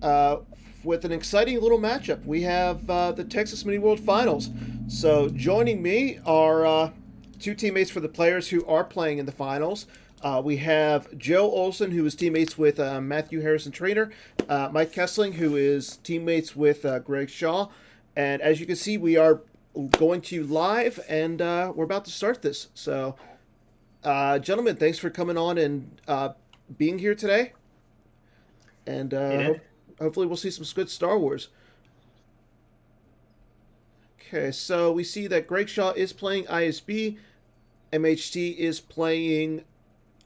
uh, with an exciting little matchup. We have the Texas Mini World Finals. So joining me are two teammates for the players who are playing in the finals. We have Joe Olson, who is teammates with Matthew Harrison-Trainor, Mike Kessling, who is teammates with Greg Shaw. And as you can see, we are going to you live, and we're about to start this. So, gentlemen, thanks for coming on and being here today. And Hey, Dan. hopefully we'll see some good Star Wars. Okay, so we see that Greg Shaw is playing ISB. MHT is playing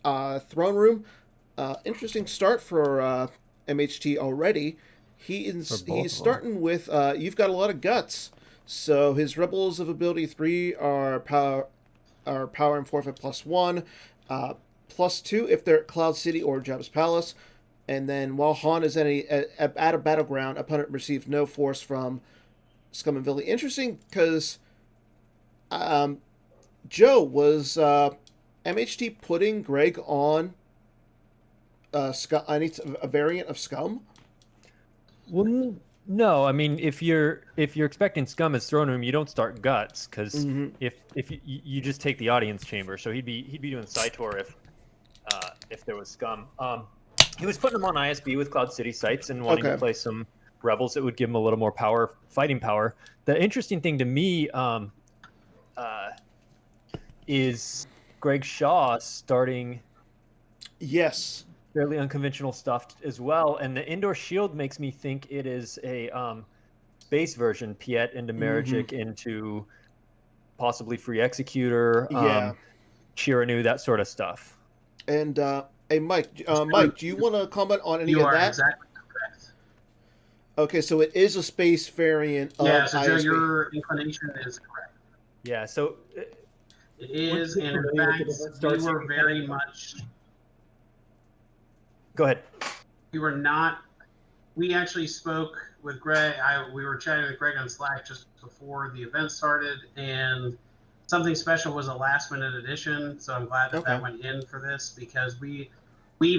Throne Room. Interesting start for MHT already. For He's both of them. starting with you've got a lot of guts. So his Rebels of Ability 3 are power and forfeit +1, +2 if they're at Cloud City or Jabba's Palace. And then while Han is at a battleground, opponent receives no force from Scum and Villainy. Interesting because um, Joe was MHT putting Greg on Scum, a variant of Scum. Well, no. I mean, if you're expecting Scum as throne room, you don't start Guts because Mm-hmm. if you just take the audience chamber, so he'd be doing Cytor if there was Scum. He was putting him on ISB with Cloud City sites and wanting to Okay. play some rebels that would give him a little more power, fighting power. The interesting thing to me uh, is Greg Shaw starting Yes. fairly unconventional stuff as well. And the indoor shield makes me think it is a space version, Piet into Mm-hmm. Meragic into possibly Free Executor, Yeah. Chiranu, that sort of stuff. And hey, Joe, Mike, do you want to comment on any you of are that? exactly correct. Okay, so it is a space variant Yeah, of so Joe, ISB. your inclination is correct. Yeah. So It once is, you get and in familiar with the fact, different we starts, you were can kind very of much, go ahead. we were not, we actually spoke with Greg. We were chatting with Greg on Slack just before the event started, and something special was a last minute addition. So I'm glad that Okay. that went in for this because we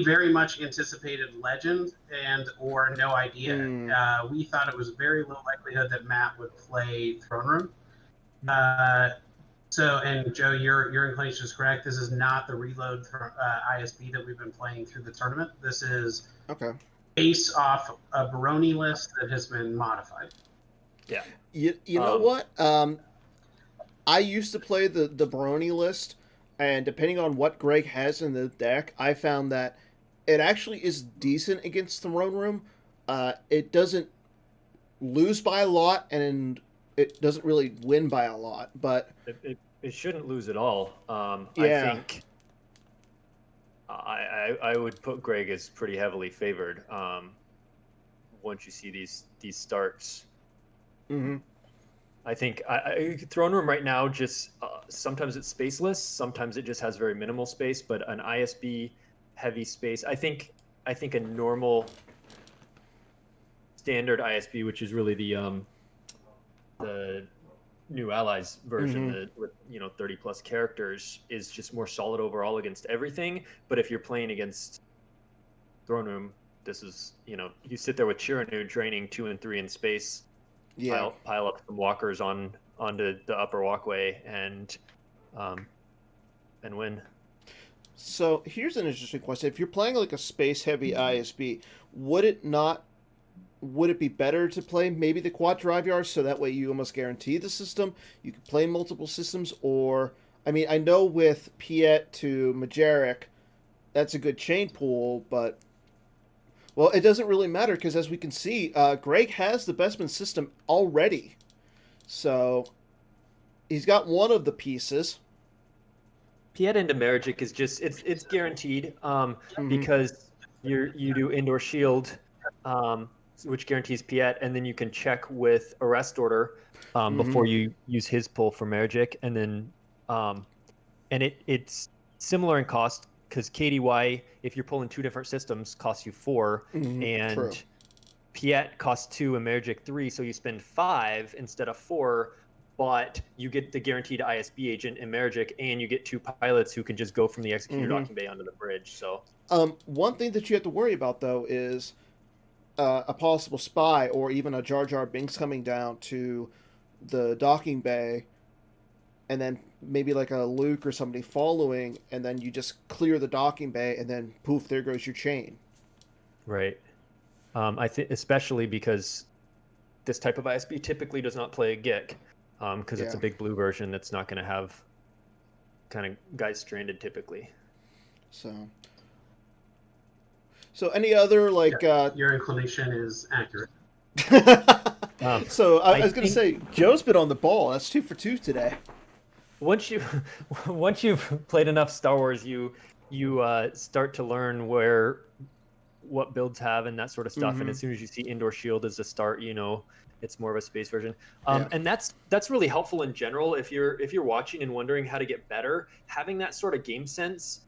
very much anticipated legend and or no idea. Mm. We thought it was very low likelihood that Matt would play Throne Room. Uh, and Joe, your inclination is correct. This is not the reload from ISB that we've been playing through the tournament. This is Okay. based off a Baroni list that has been modified. Yeah. You know Um, what? I used to play the Baroni list, and depending on what Greg has in the deck, I found that it actually is decent against Throne Room. It doesn't lose by a lot, and it doesn't really win by a lot. But it shouldn't lose at all. I yeah. think I would put Greg as pretty heavily favored. Once you see these starts, Mm-hmm. I think Throne Room right now just sometimes it's spaceless, sometimes it just has very minimal space. But an ISB heavy space, I think a normal standard ISB, which is really the new allies version, Mm-hmm. that with 30 plus characters, is just more solid overall against everything. But if you're playing against Throne Room, this is you sit there with Chiranu draining 2 and 3 in space, Yeah. pile up some walkers onto the upper walkway, um, and win. So here's an interesting question: if you're playing like a space heavy ISB, would it not? Would it be better to play maybe the quad drive yards so that way you almost guarantee the system? You can play multiple systems, or I mean, I know with Piet to Majeric, that's a good chain pool, but well, it doesn't really matter because as we can see, Greg has the Bestman system already, so he's got one of the pieces. Piet into Meragic is just it's guaranteed, Mm-hmm. because you do indoor shield, which guarantees Piet, and then you can check with arrest order Mm-hmm. before you use his pull for Meragic, and then um, it's similar in cost because KDY, if you're pulling two different systems, costs you 4, Mm-hmm. True. and Piet costs 2 and Meragic 3, so you spend 5 instead of 4, but you get the guaranteed ISB agent in Meragic, and you get 2 pilots who can just go from the executor Mm-hmm. docking bay onto the bridge. So One thing that you have to worry about though is a possible spy or even a Jar Jar Binks coming down to the docking bay, and then maybe like a Luke or somebody following, and then you just clear the docking bay, and then poof, there goes your chain. Right. I think especially because this type of ISB typically does not play a GIC, because it's a Yeah. big blue version that's not going to have kind of guys stranded typically. So any other like Your inclination is accurate. so I was going to think- say Joe's been on the ball. That's 2 for 2 today. once you once you've played enough Star Wars, you start to learn what builds have and that sort of stuff. And as soon as you see Indoor Shield as a start, it's more of a space version. And that's really helpful in general. If you're watching and wondering how to get better, having that sort of game sense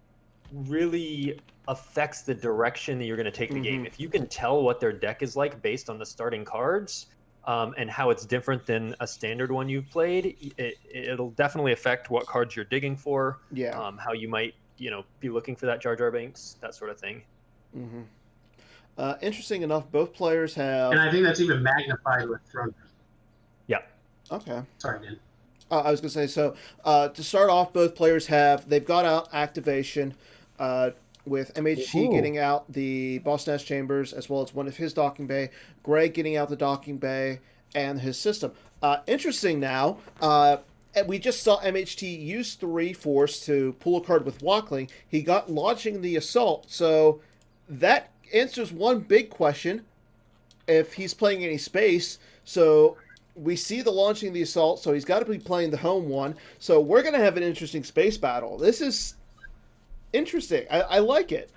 really affects the direction that you're going to take the game. If you can tell what their deck is like based on the starting cards, and how it's different than a standard one you've played, it'll definitely affect what cards you're digging for. Yeah. How you might be looking for that Jar Jar Binks, that sort of thing. Interesting enough, both players have. And I think that's even magnified with Throne. Yeah. Okay. Sorry, Dan. I was going to say, so to start off, both players they've got out activation with MHT getting out the Boss Nest Chambers as well as one of his docking bay, Greg getting out the docking bay and his system. Interesting now, we just saw MHT use 3 Force to pull a card with Walkling. He got launching the Assault, so that answers one big question, if he's playing any space. So we see the launching the Assault, so he's got to be playing the home one. So we're going to have an interesting space battle. This is interesting. I like it.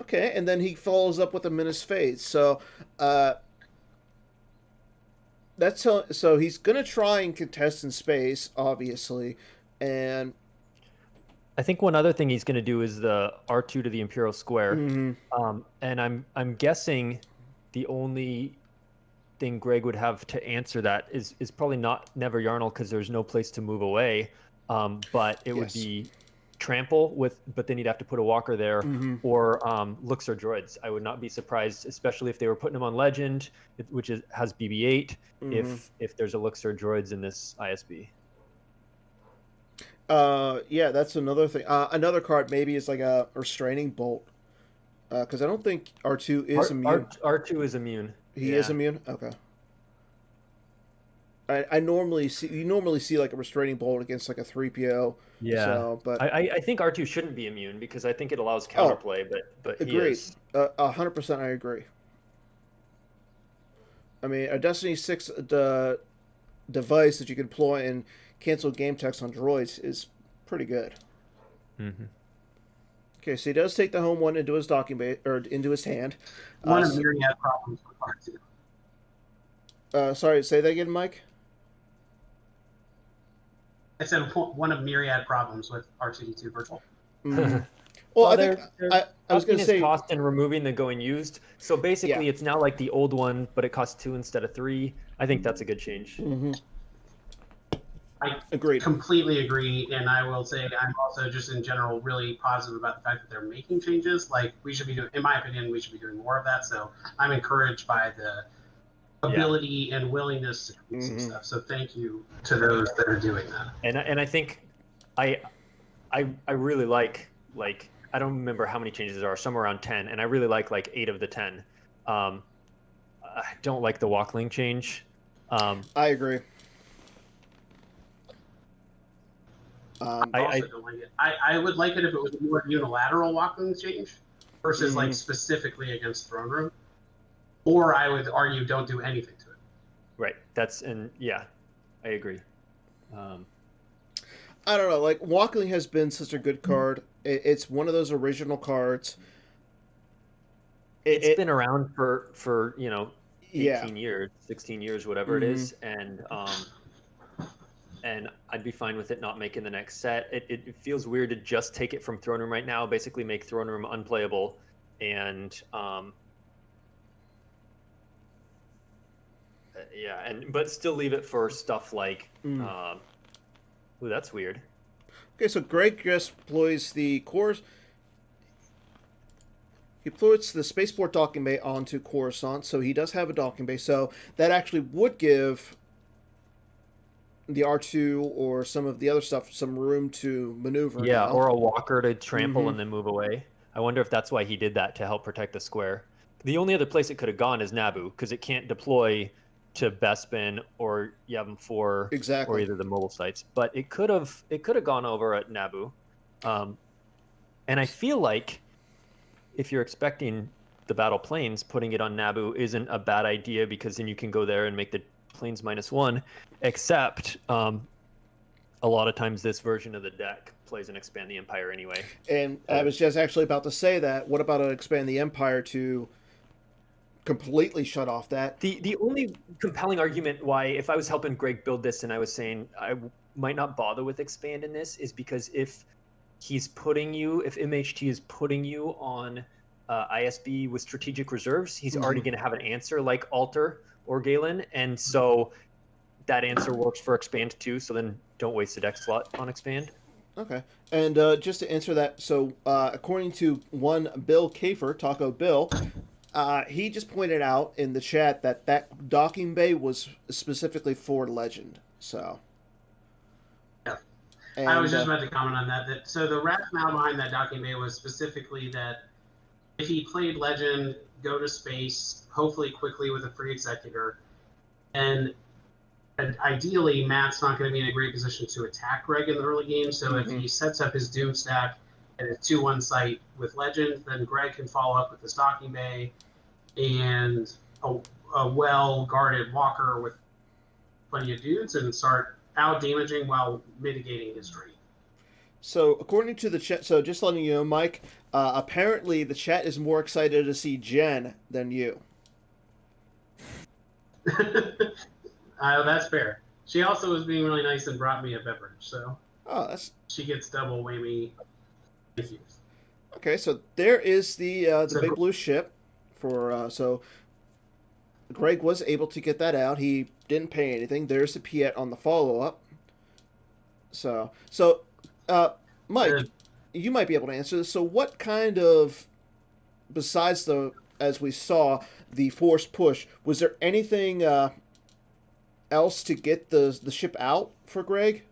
Okay, and then he follows up with a Menace Phase. So so he's going to try and contest in space, obviously. And I think one other thing he's going to do is the R2 to the Imperial Square. And I'm guessing the only thing Greg would have to answer that is probably not Never Yarnell, because there's no place to move away. But it would be Trample but then he'd have to put a walker there, or Looks or Droids. I would not be surprised, especially if they were putting him on Legend, which has BB-8, if there's a Looks or Droids in this ISB. Yeah, that's another thing. Another card maybe is like a Restraining Bolt, because I don't think R2 is immune. R2 is immune. He is immune? Okay. I normally see like a Restraining Bolt against like a 3PO. Yeah. So, but I think R2 shouldn't be immune, because I think it allows counterplay, but he agreed. is. 100% I agree. I mean, a Destiny 6 device that you can deploy and cancel game text on droids is pretty good. Okay, so he does take the home one into his docking bay, or into his hand. One of myriad problems with R2. Sorry, say that again, Mike. I said one of myriad problems with R2D2 Virtual. Well, I think I was going to say cost and removing the going used. So basically, it's now like the old one, but it costs 2 instead of 3. I think that's a good change. I agreed. Completely agree, and I will say I'm also just in general really positive about the fact that they're making changes. Like, we should be doing, in my opinion, we should be doing more of that. So I'm encouraged by the ability and willingness to do some stuff. So thank you to those that are doing that. And I think I really like I don't remember how many changes there are, somewhere around 10, and I really like 8 of the 10. I don't like the Walkling change. I agree. I don't like it. I would like it if it was a more unilateral Walkling change versus specifically against Throne Room. Or I would argue don't do anything to it. Right. I agree. I don't know. Like, Walkling has been such a good card. It's one of those original cards. It's been around for 18 years, 16 years, whatever it is, and I'd be fine with it not making the next set. It feels weird to just take it from Throne Room right now, basically make Throne Room unplayable, and but still leave it for stuff like ooh, that's weird. Okay, so Greg just deploys the cores. He puts the spaceport docking bay onto Coruscant, so he does have a docking bay. So that actually would give the R2 or some of the other stuff some room to maneuver Yeah, now. or a walker to trample and then move away. I wonder if that's why he did that, to help protect the square. The only other place it could have gone is Naboo, because it can't deploy to Bespin or Yavin 4 or Exactly. either the mobile sites. But it could have gone over at Naboo. And I feel like if you're expecting the battle planes, putting it on Naboo isn't a bad idea, because then you can go there and make the planes -1, except a lot of times this version of the deck plays an Expand the Empire anyway. And I was just actually about to say that. What about an Expand the Empire to completely shut off that? The only compelling argument why, if I was helping Greg build this and I was saying I might not bother with Expand in this, is because if MHT is putting you on ISB with strategic reserves, he's already going to have an answer like Alter or Galen, and so that answer works for Expand too. So then don't waste the deck slot on Expand. Okay. And just to answer that, so according to one Bill Kafer, Taco Bill, he just pointed out in the chat that that docking bay was specifically for Legend. So. Yeah. And, I was just about to comment on that. So the rationale behind that docking bay was specifically that if he played Legend, go to space, hopefully quickly with a free executor, and ideally Matt's not going to be in a great position to attack Greg in the early game. So if he sets up his Doom stack and a 2-1 site with Legend, then Greg can follow up with the docking bay and a well-guarded walker with plenty of dudes and start out-damaging while mitigating his drain. So, according to the chat, so just letting you know, Mike, apparently the chat is more excited to see Jen than you. That's fair. She also was being really nice and brought me a beverage, so she gets double whammy. Thank you. Okay, so there is the big blue ship for so Greg was able to get that out. He didn't pay anything. There's the Piet on the follow up. So Mike, you might be able to answer this. So what kind of, besides as we saw, the forced push, was there anything else to get the ship out for Greg?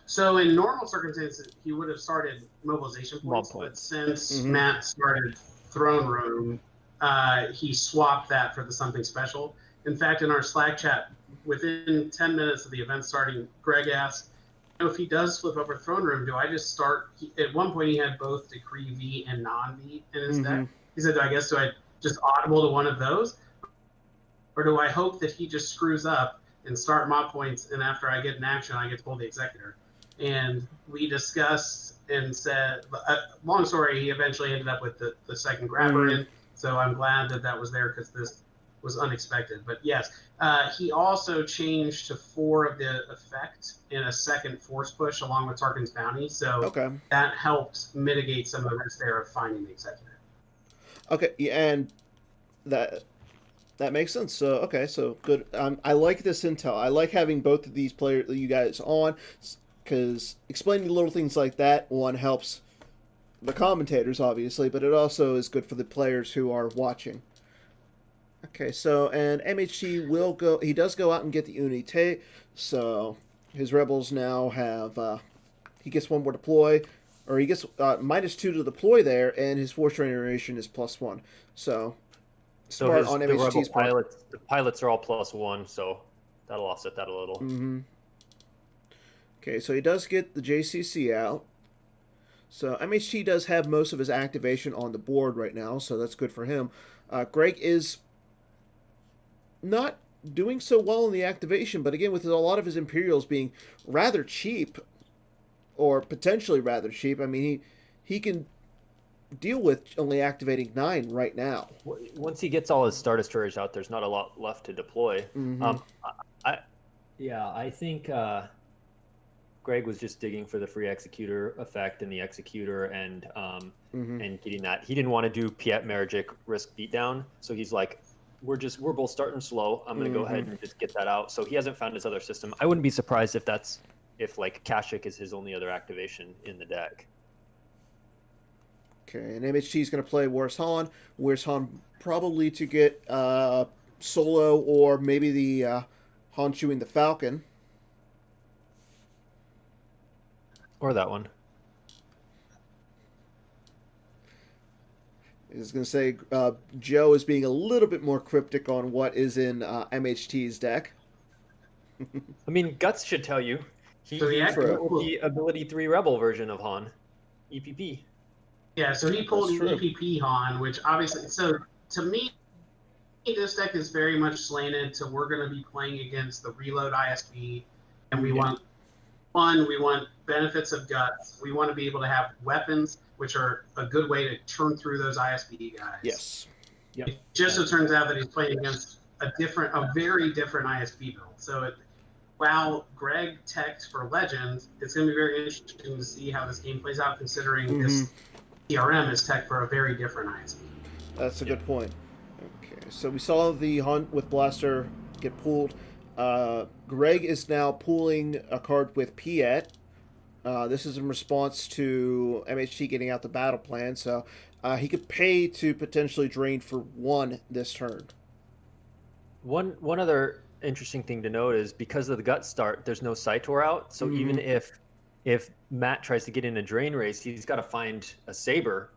So in normal circumstances, he would have started mobilization points, but since Matt started throne room, he swapped that for the something special. In fact, in our Slack chat, within 10 minutes of the event starting, Greg asked, if he does flip over throne room, do I just start? At one point, he had both Decree V and non-V in his deck. He said, do I just audible to one of those? Or do I hope that he just screws up and start mob points, and after I get an action, I get to pull the Executor? And we discussed and said, long story, he eventually ended up with the second grabber in, so I'm glad that was there because this was unexpected. But yes, he also changed to 4 of the effect in a second force push along with Tarkin's Bounty, so that helped mitigate some of the risk there of finding the Executor. Okay, and that makes sense. So so good. I like this intel. I like having both of these you guys on, because explaining little things like that, one, helps the commentators obviously, but it also is good for the players who are watching. Okay, so and MHT will go. He does go out and get the Unite. So his rebels now have. He gets 1 more deploy, or he gets -2 to deploy there, and his force generation is +1. So smart on MHT's part. The pilots are all +1, so that'll offset that a little. Okay, so he does get the JCC out. So MHT does have most of his activation on the board right now, so that's good for him. Greg is not doing so well in the activation, but again, with a lot of his Imperials being rather cheap, or potentially rather cheap, I mean, he can deal with only activating 9 right now. Once he gets all his Star Destroyers out, there's not a lot left to deploy. I think Greg was just digging for the free Executor effect and the Executor and getting that. He didn't want to do Piet Marigic risk beatdown, so he's like, we're both starting slow. I'm going to go ahead and just get that out. So he hasn't found his other system. I wouldn't be surprised if like Kashyyyk is his only other activation in the deck. Okay, and MHT is going to play Where's Han? Where's Han probably to get Solo or maybe the Han chewing the Falcon. Or that one. I was going to say Joe is being a little bit more cryptic on what is in MHT's deck. I mean, Guts should tell you. He So he went actually with the Ability 3 Rebel version of Han. EPP. Yeah, so he pulled That's an true. EPP Han, which obviously, so to me, this deck is very much slanted to we're going to be playing against the Reload ISB, and we want fun, we want benefits of Guts, we want to be able to have weapons, which are a good way to turn through those ISB guys. Yes. Yep. It just so turns out that he's playing against a very different ISB build. So while Greg teched for Legends, it's going to be very interesting to see how this game plays out, considering this CRM is tech for a very different ISB. That's a good point. Okay, so we saw the Hunt with Blaster get pulled. Greg is now pulling a card with Piet. This is in response to MHT getting out the battle plan, so he could pay to potentially drain for 1 this turn. One other interesting thing to note is because of the gut start, there's no Cytor out. So even if Matt tries to get in a drain race, he's got to find a Saber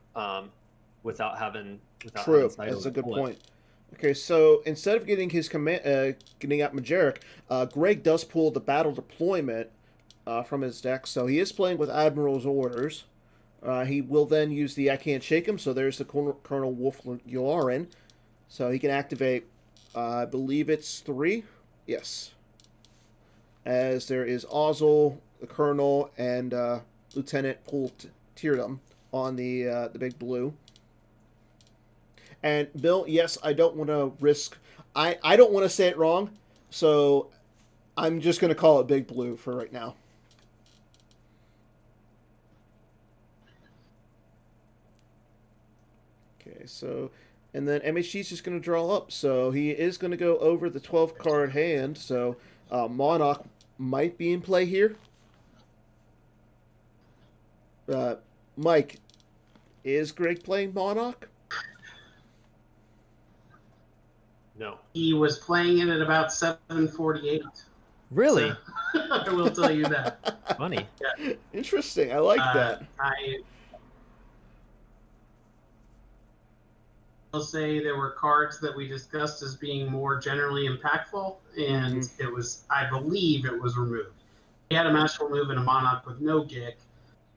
without having. True, that's a good point. Okay, so instead of getting his getting out Majeric, Greg does pull the battle deployment from his deck, so he is playing with Admiral's Orders. He will then use the I Can't Shake Him, so there's the Colonel Wolf Yularen. So he can activate, I believe it's 3. Yes. As there is Ozzel, the Colonel, and Lieutenant Pool Teardom on the big blue. And Bill, yes, I don't want to risk. I don't want to say it wrong, so I'm just going to call it Big Blue for right now. Okay, so, and then MHG is just going to draw up, so he is going to go over the 12 card hand. So Monarch might be in play here. Mike, is Greg playing Monarch? No. He was playing it at about 7:48. Really? So, I will tell you that. Funny. Yeah. Interesting. I like that. I will say there were cards that we discussed as being more generally impactful, and it was, I believe it was removed. He had a masterful move and a Monarch with no Gick,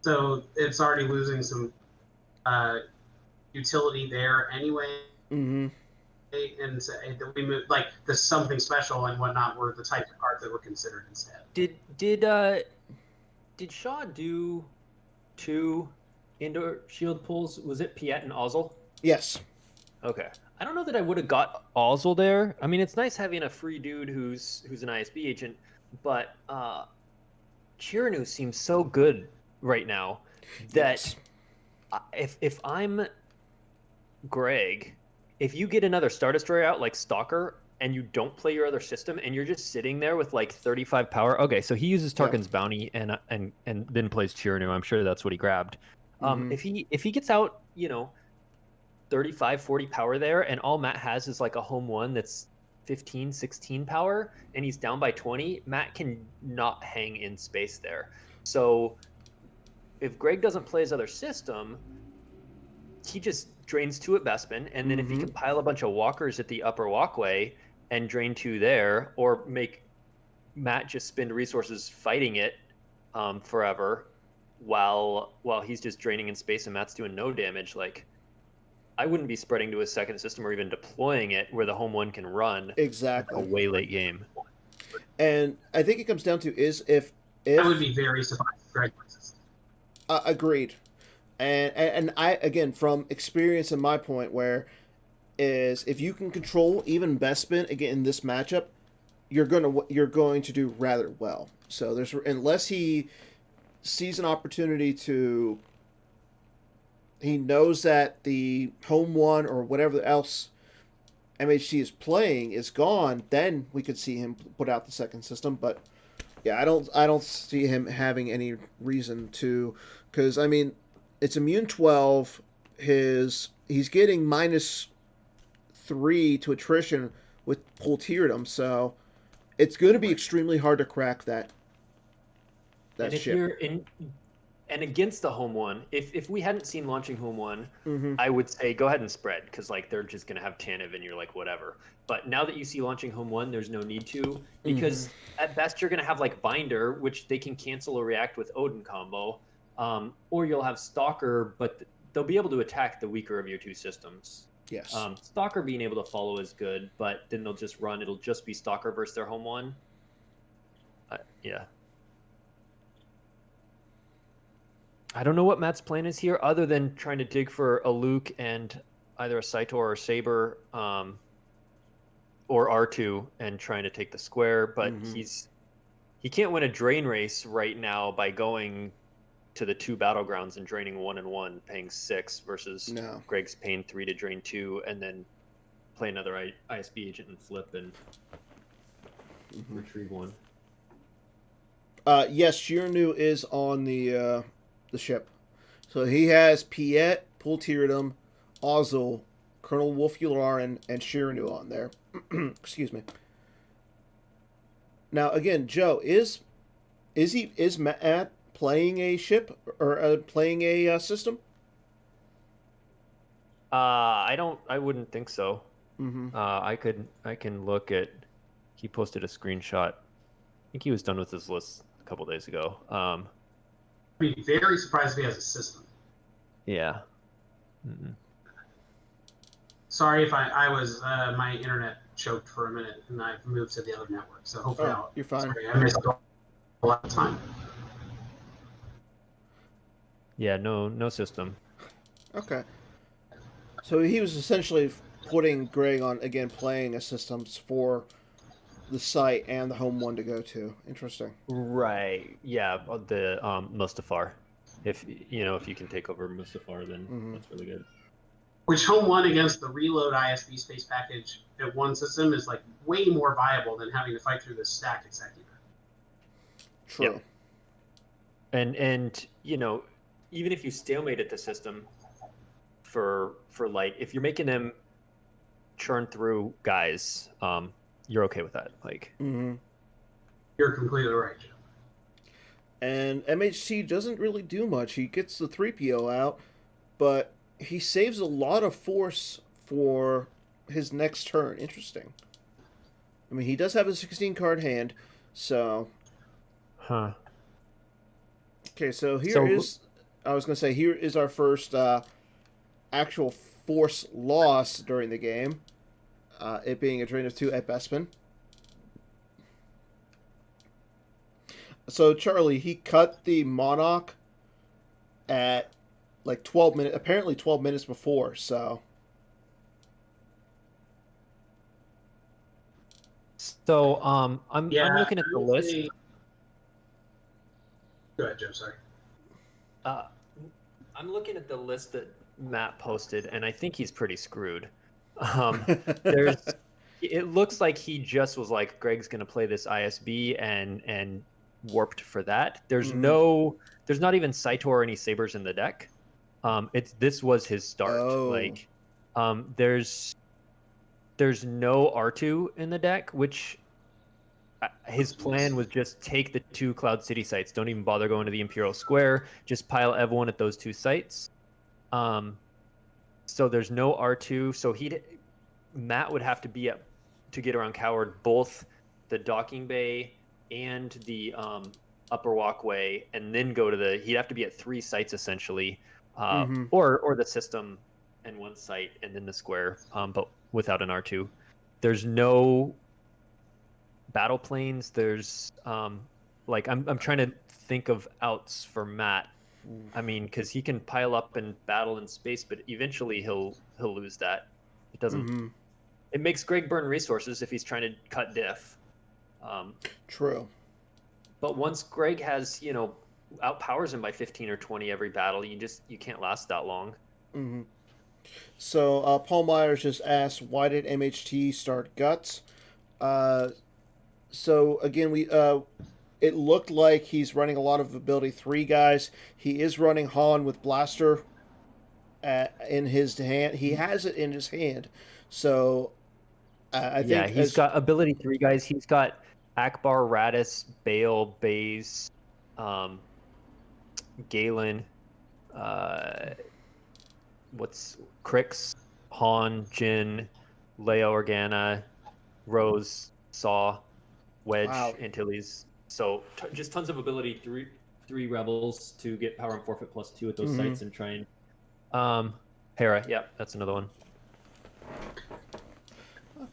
so it's already losing some utility there anyway. And so we moved, like, the something special and whatnot were the types of cards that were considered instead. Did Shaw do 2 indoor shield pulls? Was it Piet and Ozzel? Yes. Okay. I don't know that I would have got Ozzel there. I mean, it's nice having a free dude who's an ISB agent, but Chiranu seems so good right now that if I'm Greg, if you get another Star Destroyer out like Stalker and you don't play your other system and you're just sitting there with like 35 power. Okay, so he uses Tarkin's bounty and then plays Chiranu. I'm sure that's what he grabbed. If he gets out, 35, 40 power there, and all Matt has is like a home 1 that's 15, 16 power, and he's down by 20, Matt can not hang in space there. So if Greg doesn't play his other system, he just drains 2 at Bespin, and then if he can pile a bunch of walkers at the upper walkway and drain 2 there, or make Matt just spend resources fighting it forever while he's just draining in space and Matt's doing no damage, like, I wouldn't be spreading to a second system or even deploying it where the home 1 can run. Exactly. A way late game. And I think it comes down to is if I would be very surprised if Greg wins. Agreed. And I, again, from experience in my point, where is if you can control even Bespin again in this matchup, you're going to do rather well. So there's, unless he sees an opportunity to, he knows that the home 1 or whatever else MHC is playing is gone, then we could see him put out the second system. But yeah, I don't see him having any reason to, because I mean, it's immune 12, he's getting -3 to attrition with Polteridum, so it's going to be extremely hard to crack that And if ship. you're in and against the home one, if we hadn't seen launching home one, Mm-hmm. I would say go ahead and spread because like they're just gonna have Tanev and you're like whatever. But now that you see launching home one, there's no need to because at best you're gonna have like Binder, which they can cancel or react with Odin combo, or you'll have Stalker, but they'll be able to attack the weaker of your two systems. Yes. Stalker being able to follow is good, but then they'll just run. It'll just be Stalker versus their home one. Yeah. I don't know what Matt's plan is here, other than trying to dig for a Luke and either a Saitor or Saber, or R2, and trying to take the square. But he can't win a drain race right now by going to the two battlegrounds and draining 1 and 1, paying 6 versus Greg's paying 3 to drain 2, and then play another ISB agent and flip and retrieve 1. Yes, Shiranu is on the ship. So he has Piet, Polteridum, Ozil, Colonel Wolf Yularen, and Shiranu on there. Excuse me. Now again, Joe, is Matt playing a ship or playing a system? I wouldn't think so. I can look at. He posted a screenshot. I think he was done with his list a couple days ago. I'd be very surprised if he has a system. Yeah. Sorry if I was my internet choked for a minute and I've moved to the other network. So hopefully you're fine. Sorry, I missed a lot of time. Yeah, no system. Okay. So he was essentially putting Greg on again playing a systems for the site and the home one to go to. Interesting. Right. Yeah. The Mustafar. If you can take over Mustafar, then that's really good. Which home one against the reload ISB space package at one system is like way more viable than having to fight through the stacked executor. True. Yep. And even if you stalemate at the system for like if you're making them churn through guys, you're okay with that. Like You're completely right, Jim. And MHC doesn't really do much. He gets the 3PO out, but he saves a lot of force for his next turn. Interesting. I mean, he does have a 16-card hand, so... Okay, so here is our first actual force loss during the game. It being a drain of 2 at Bespin. So, Charlie, he cut the Monarch at like 12 minutes, apparently 12 minutes before, so. So, I'm looking at the list. Go ahead, Joe, sorry. I'm looking at the list that Matt posted, and I think he's pretty screwed. It looks like he just was like, Greg's going to play this ISB and warped for that. There's not even Saitor or any Sabers in the deck. This was his start. Like, there's no R2 in the deck, which his plan was just take the 2 Cloud City sites. Don't even bother going to the Imperial Square. Just pile everyone at those 2 sites. So there's no R2. So Matt would have to be up to get around Coward, both the docking bay and the upper walkway, and then go to he'd have to be at 3 sites essentially, or the system and 1 site and then the square, but without an R2. There's no battle planes. There's I'm trying to think of outs for Matt. I mean, because he can pile up and battle in space, but eventually he'll lose that. It doesn't. It makes Greg burn resources if he's trying to cut diff. True. But once Greg has outpowers him by 15 or 20 every battle, you can't last that long. So Paul Myers just asked, why did MHT start Guts? So again, it looked like he's running a lot of ability 3 guys. He is running Han with Blaster in his hand. He has it in his hand. So I Yeah, think he's as got ability 3 guys. He's got Akbar, Radis, Bale, Baze, um, Galen, uh, what's Crix, Han, Jin, Leia Organa, Rose, Saw, Wedge, wow. Antilles. So just tons of ability. Three rebels to get power and forfeit +2 at those Hmm. sites and try and Hera. Yeah, that's another one.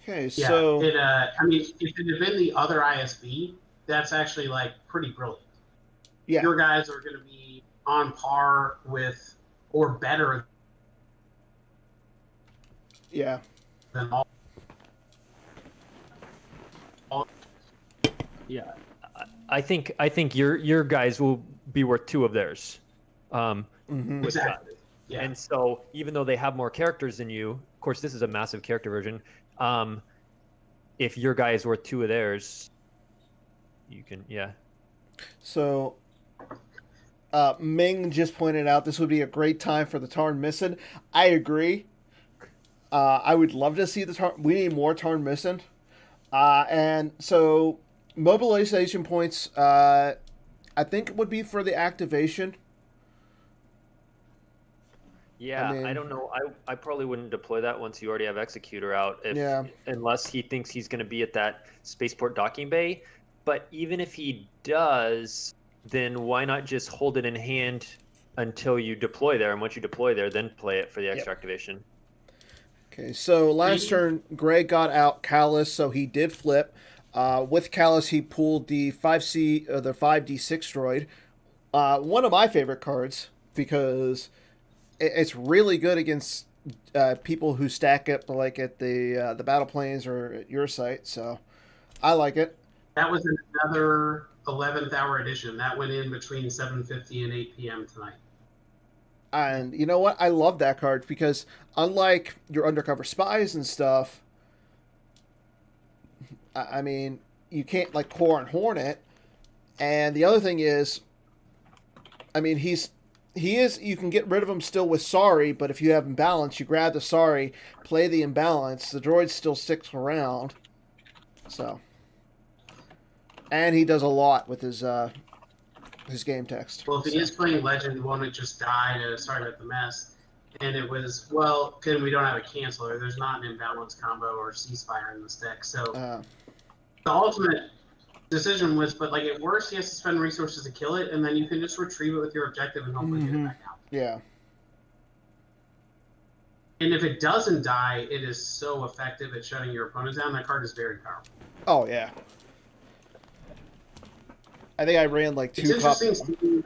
Okay, Yeah, so I mean, if it had been the other ISB, that's actually like pretty brilliant. yeah, Your guys are going to be on par with or better yeah. than all. Yeah, I think your guys will be worth 2 of theirs. Hmm. With that. Exactly. Yeah. And so even though they have more characters than you, of course this is a massive character version. If your guy is worth 2 of theirs, you can So Ming just pointed out this would be a great time for the Tarn Mission. I agree. I would love to see the Tarn. We need more Tarn Mission. And so mobilization points, I think it would be for the activation. I Yeah, I mean, don't know. I probably wouldn't deploy that once you already have Executor out, if yeah. unless he thinks he's going to be at that spaceport docking bay. But even if he does, then why not just hold it in hand until you deploy there? And once you deploy there, then play it for the Yep. extra activation. Okay, so last Maybe turn, Greg got out Callus, so he did flip. With Callus, he pulled the 5C, the 5D6 droid. One of my favorite cards because it's really good against people who stack up like at the battle planes or at your site. So I like it. that was another 11th hour edition that went in between 7:50 and 8 p.m. tonight. And you know what? I love that card because unlike your undercover spies and stuff, I mean, you can't like core and hornet. And the other thing is, I mean, he is. You can get rid of him still with sorry, but if you have imbalance, you grab the sorry, play the imbalance. The droid still sticks around. So, and he does a lot with his game text. Well, if he So, is playing Legend, won't it just die to sorry about the mess? And it was, well, because we don't have a canceller, there's not an imbalance combo or ceasefire in this deck. So uh, the ultimate decision was, but like at worst, he has to spend resources to kill it, and then you can just retrieve it with your objective and hopefully get it back out. yeah. And if it doesn't die, it is so effective at shutting your opponent down. That card is very powerful. Oh yeah. I think I ran like It's two interesting.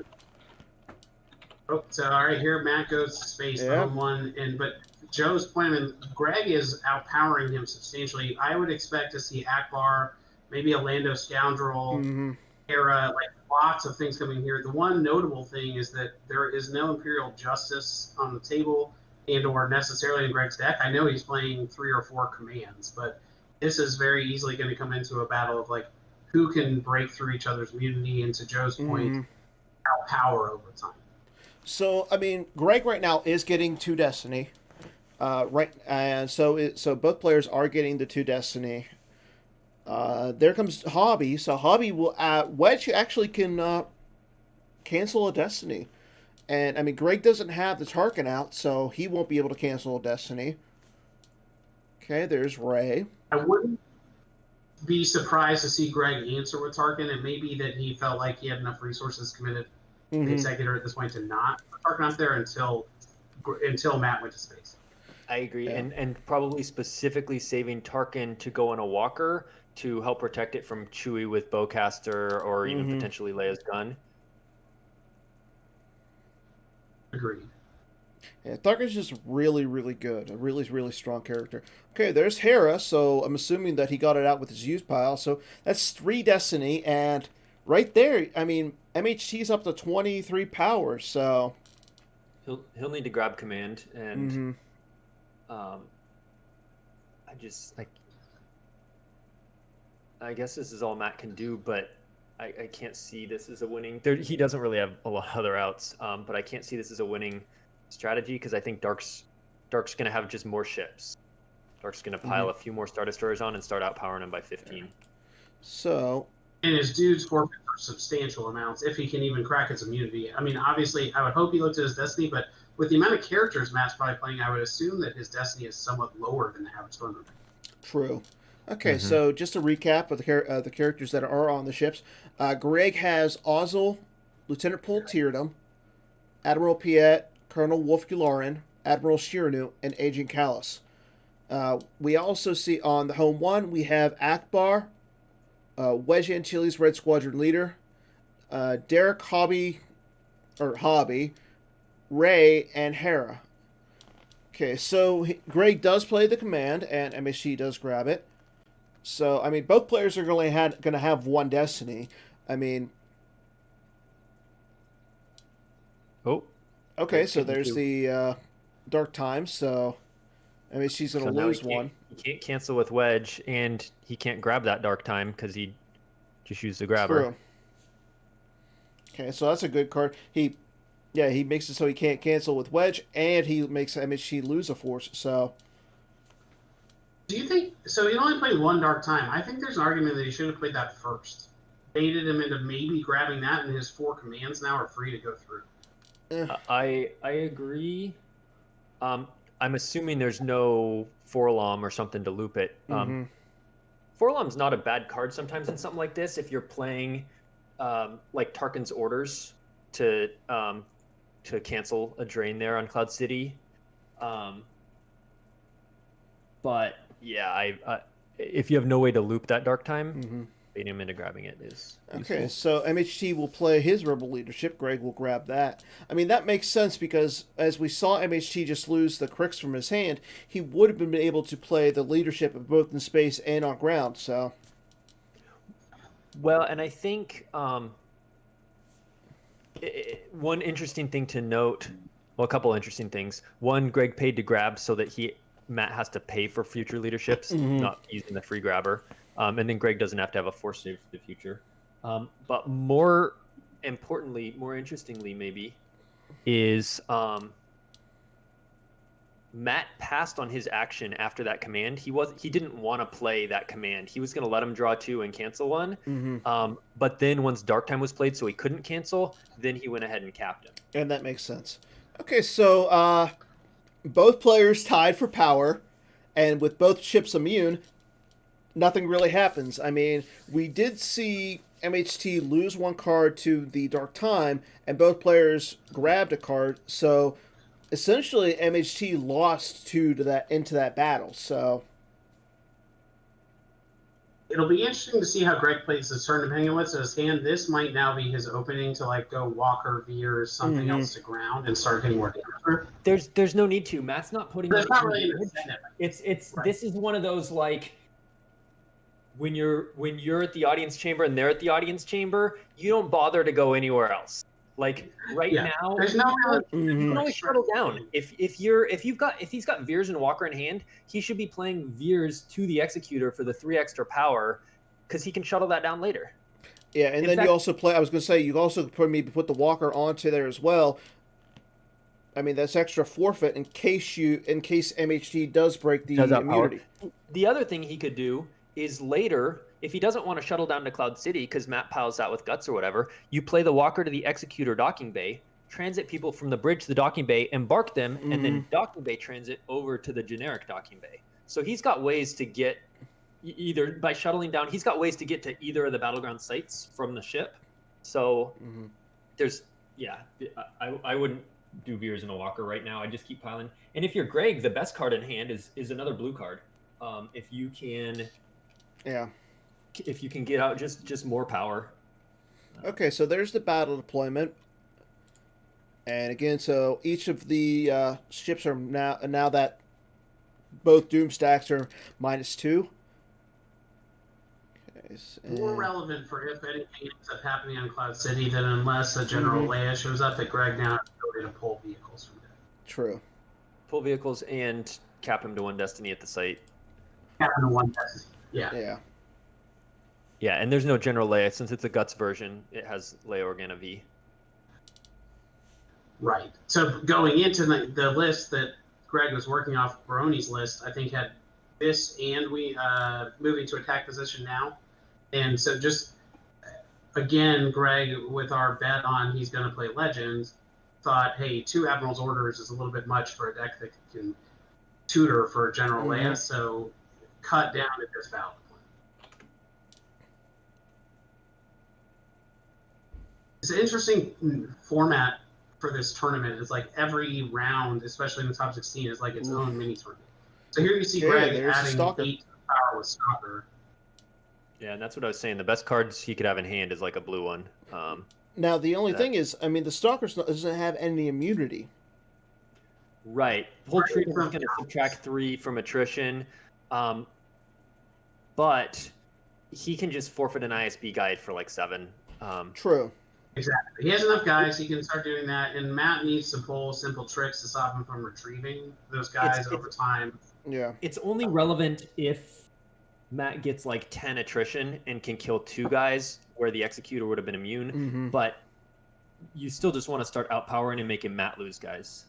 Oh, so all right, here Matt goes to space, the Yeah. home one, and but Joe's point, I mean, Greg is outpowering him substantially. I would expect to see Akbar, maybe a Lando Scoundrel, Mm-hmm. Hera, like lots of things coming here. The one notable thing is that there is no Imperial Justice on the table and or necessarily in Greg's deck. I know he's playing 3 or 4 commands, but this is very easily going to come into a battle of like who can break through each other's immunity, and to Joe's point, Mm-hmm. outpower over time. So I mean, Greg right now is getting 2 Destiny. Right, and so both players are getting the 2 Destiny. There comes Hobby. So Hobby will Wedge actually can cancel a Destiny, and I mean Greg doesn't have the Tarkin out, so he won't be able to cancel a Destiny. Okay, there's Ray. I wouldn't be surprised to see Greg answer with Tarkin. It may be that he felt like he had enough resources committed to the executor at this point to not put Tarkin out there until Matt went to space. I agree, Yeah. and probably specifically saving Tarkin to go on a walker to help protect it from Chewie with bowcaster or even potentially Leia's gun. Agreed. Yeah, Tarkin's just really, really good. A really, really strong character. Okay, there's Hera, so I'm assuming that he got it out with his use pile. So that's 3 Destiny, and right there, I mean, MHT's up to 23 power, so. He'll need to grab command, and Mm-hmm. I just like. I guess this is all Matt can do, but I can't see this as a winning. He doesn't really have a lot of other outs, but I can't see this as a winning strategy because I think Dark's going to have just more ships. Dark's going to pile a few more Star Destroyers on and start outpowering him by 15. So, and his dudes forfeit for substantial amounts if he can even crack its immunity. I mean, obviously, I would hope he looked at his destiny, but with the amount of characters Matt's probably playing, I would assume that his destiny is somewhat lower than the average tournament. true. Okay, so just a recap of the characters that are on the ships. Greg has Ozzel, Lieutenant Paul Tierdam, Admiral Piet, Colonel Wolf Gularin, Admiral Shiranu, and Agent Callus. We also see on the home one, we have Akbar, Wedge Antilles Red Squadron leader, Derek Hobby, Ray, and Hera. Okay, so Greg does play the command, and MHT does grab it. So, I mean, both players are going to have one destiny. I mean... Oh. Okay, so there's the Dark Times, so... I mean, she's going to lose one. He can't cancel with Wedge, and he can't grab that Dark Time because he just used the grabber. True. Okay, so that's a good card. He makes it so he can't cancel with Wedge, and he makes MHT lose a force, so... Do you think... So he only played one Dark Time. I think there's an argument that he should have played that first. Baited him into maybe grabbing that, and his 4 commands now are free to go through. I agree. I'm assuming there's no Forlom or something to loop it. Forlom's not a bad card sometimes in something like this if you're playing like Tarkin's Orders to cancel a drain there on Cloud City. But yeah, if you have no way to loop that Dark Time, baiting him into grabbing it is okay. useful. So MHT will play his Rebel leadership. Greg will grab that. I mean, that makes sense because as we saw MHT just lose the Crix from his hand, he would have been able to play the leadership both in space and on ground. So, well, and I think one interesting thing to note. Well, a couple interesting things. One, Greg paid to grab so that Matt has to pay for future leaderships, not using the free grabber. And then Greg doesn't have to have a force save for the future. But more importantly, more interestingly maybe, is Matt passed on his action after that command. He didn't want to play that command. He was going to let him draw 2 and cancel 1. But then once Dark Time was played, so he couldn't cancel, then he went ahead and capped him. And that makes sense. Okay, so both players tied for power, and with both ships immune, nothing really happens. I mean, we did see MHT lose one card to the Dark Time, and both players grabbed a card. So, essentially, MHT lost 2 into that battle. So, it'll be interesting to see how Greg plays this turn, depending on what's in his hand. This might now be his opening to like go Walker, Veer, something else to ground and start getting more damage. There's no need to. Matt's not putting. There's not really an incentive. It's right. This is one of those like. When you're at the audience chamber and they're at the audience chamber, you don't bother to go anywhere else. Like now, there's no you can always shuttle down. If he's got Veers and Walker in hand, he should be playing Veers to the Executor for the 3 extra power, because he can shuttle that down later. Yeah, and then you also play. I was going to say you also put the Walker onto there as well. I mean, that's extra forfeit in case MHT does break the immunity. The other thing he could do is later, if he doesn't want to shuttle down to Cloud City because Matt piles out with Guts or whatever, you play the Walker to the Executor docking bay, transit people from the bridge to the docking bay, embark them, and then docking bay transit over to the generic docking bay. So he's got ways to get, either by shuttling down, he's got ways to get to either of the battleground sites from the ship. So I wouldn't do Veers and a Walker right now. I just keep piling. And if you're Greg, the best card in hand is another blue card. If you can... Yeah. If you can get out just more power. Okay, so there's the battle deployment. And again, so each of the ships are now that both Doom stacks are -2. Okay, more relevant for if anything ends up happening on Cloud City than unless a General Leia shows up, that Greg now has the ability to pull vehicles from there. True. Pull vehicles and cap him to 1 destiny at the site. Cap him to 1 destiny. Yeah. Yeah, and there's no General Leia. Since it's a Guts version, it has Leia Organa V. Right. So going into the list that Greg was working off, Baroni's list, I think had this and we moving to attack position now. And so just again, Greg, with our bet on he's going to play Legends, thought, hey, 2 Admiral's Orders is a little bit much for a deck that can tutor for General Leia, so cut down at this value. It's an interesting format for this tournament. It's like every round, especially in the top 16, is like its own mini tournament. So here you see Greg adding 8 power with Stalker. Yeah, and that's what I was saying. The best cards he could have in hand is like a blue one. Now, the only thing is, I mean, the Stalker doesn't have any immunity. Right. Full Treat is going to subtract 3 from attrition. But he can just forfeit an ISB guide for like 7. True. Exactly. He has enough guys. He can start doing that. And Matt needs to pull simple tricks to stop him from retrieving those guys over time. Yeah. It's only relevant if Matt gets like 10 attrition and can kill 2 guys where the Executor would have been immune. But you still just want to start outpowering and making Matt lose guys.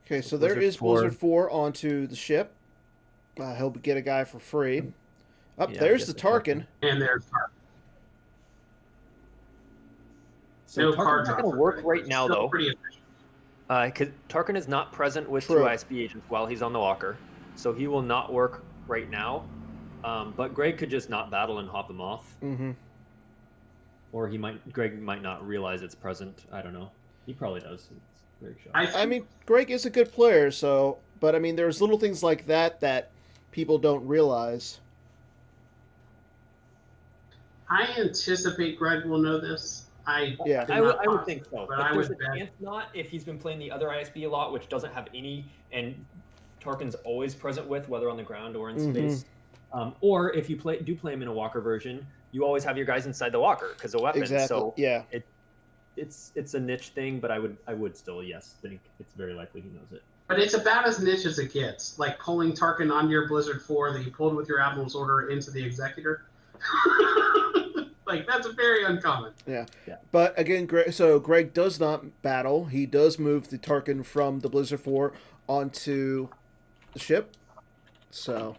Okay, so there is Blizzard 4 onto the ship. He'll get a guy for free. There's the Tarkin. And there's Tarkin. So Tarkin's not going to work right now, though. Because Tarkin is not present with 2 ISB agents while he's on the walker. So he will not work right now. But Greg could just not battle and hop him off. Or Greg might not realize it's present. I don't know. He probably does. I mean, Greg is a good player, but I mean, there's little things like that people don't realize. I anticipate Greg will know this. I would think so. But I would bet not if he's been playing the other ISB a lot, which doesn't have any, and Tarkin's always present with, whether on the ground or in space. Or if you do play him in a walker version, you always have your guys inside the walker because of weapons. Exactly. So yeah, it's a niche thing, but I would still think it's very likely he knows it. But it's about as niche as it gets. Like pulling Tarkin onto your Blizzard 4 that you pulled with your Admiral's Order into the Executor. Like, that's very uncommon. Yeah. But again, Greg does not battle. He does move the Tarkin from the Blizzard 4 onto the ship. So.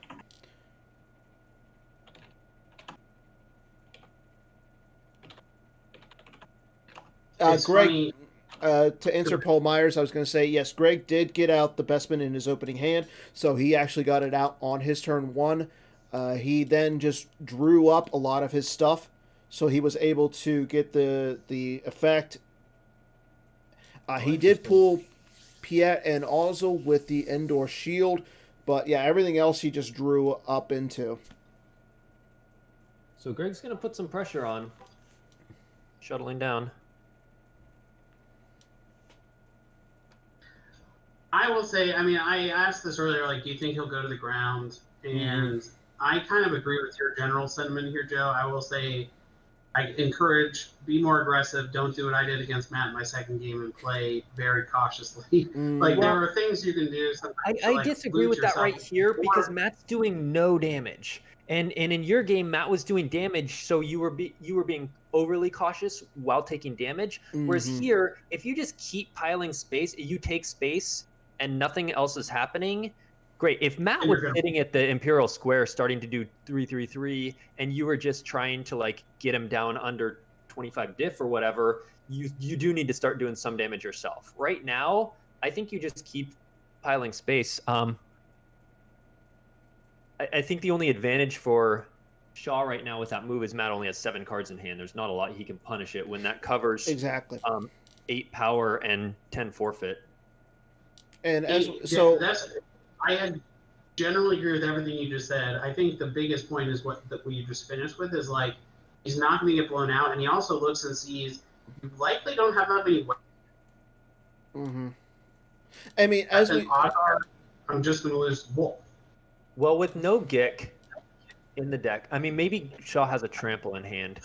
Greg, to answer Paul Myers, I was going to say, yes, Greg did get out the Bestman in his opening hand, so he actually got it out on his turn 1. He then just drew up a lot of his stuff, so he was able to get the effect. He did pull Piet and Ozzel with the Endor Shield, but yeah, everything else he just drew up into. So Greg's going to put some pressure on, shuttling down. I will say, I mean, I asked this earlier, like, do you think he'll go to the ground? And I kind of agree with your general sentiment here, Joe. I will say, I encourage, be more aggressive. Don't do what I did against Matt in my second game and play very cautiously. There are things you can do. I disagree with that right here because Matt's doing no damage. And in your game, Matt was doing damage, so you were being overly cautious while taking damage. Whereas here, if you just keep piling space, you take space and nothing else is happening, great. If Matt was sitting at the Imperial Square starting to do 3-3-3 and you were just trying to like get him down under 25 diff or whatever, you do need to start doing some damage yourself. Right now, I think you just keep piling space. I think the only advantage for Shaw right now with that move is Matt only has 7 cards in hand. There's not a lot he can punish it when that covers 8 power and 10 forfeit. And I generally agree with everything you just said. I think the biggest point is what you just finished with is like he's not going to get blown out, and he also looks and sees you likely don't have that many weapons. I mean, I'm just going to lose Wolf. Well, with no Gick in the deck, I mean, maybe Shaw has a trample in hand.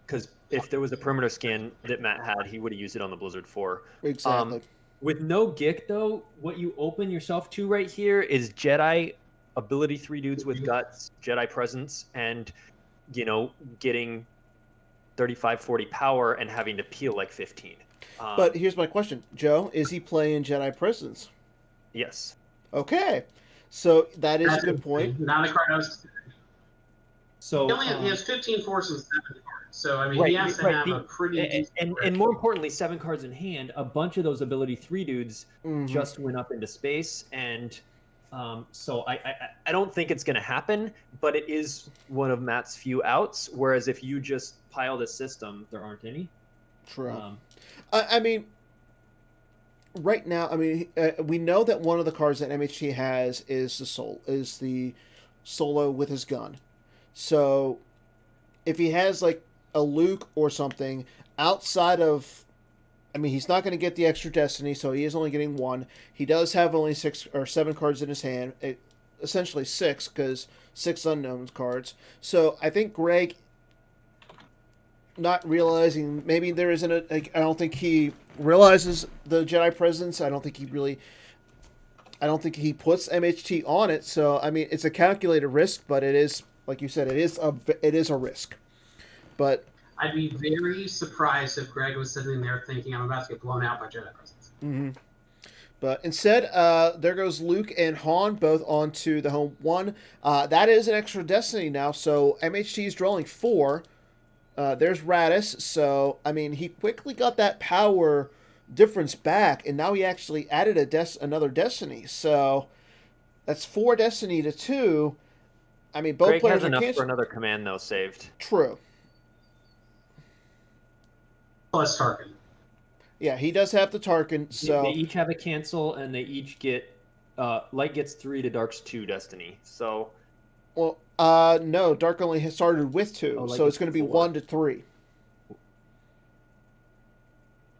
Because if there was a perimeter scan that Matt had, he would have used it on the Blizzard 4. Exactly. With no Gick, though, what you open yourself to right here is Jedi ability 3 dudes with guts, Jedi presence, and, getting 35, 40 power and having to peel like 15. But here's my question, Joe: is he playing Jedi Prisons? Yes. Okay, so that is That's a good point. not a card I was. So He has 15 force and 7 cards. So I mean, Right, he has to right, have a pretty decent. and more importantly, 7 cards in hand. A bunch of those ability 3 dudes just went up into space, and so I don't think it's going to happen, but it is one of Matt's few outs. Whereas if you just pile the system, there aren't any. True. I mean, right now, I mean, we know that one of the cards that MHT has is the solo with his gun. So, if he has like a Luke or something outside of, I mean, he's not going to get the extra destiny, so he is only getting 1. He does have only 6 or 7 cards in his hand, essentially 6 because 6 unknown cards. So I think Greg, not realizing, maybe there isn't I don't think he realizes the Jedi presence. I don't think he puts MHT on it. So I mean, it's a calculated risk, but it is, like you said, it is a risk. But I'd be very surprised if Greg was sitting there thinking, "I'm about to get blown out by Jedi presence." Mm-hmm. But instead, there goes Luke and Han both onto the home 1. That is an extra destiny now, so MHT is drawing 4. There's Radis, so I mean, he quickly got that power difference back, and now he actually added another destiny. So that's 4 destiny to 2. I mean, both Greg players has are enough canceled. for another command though saved. True. Plus Tarkin. Yeah, he does have the Tarkin. So they each have a cancel, and they each get Light gets 3 to Dark's 2 destiny. So well, no, Dark only has started with 2, like so it's going to be 4. 1 to 3.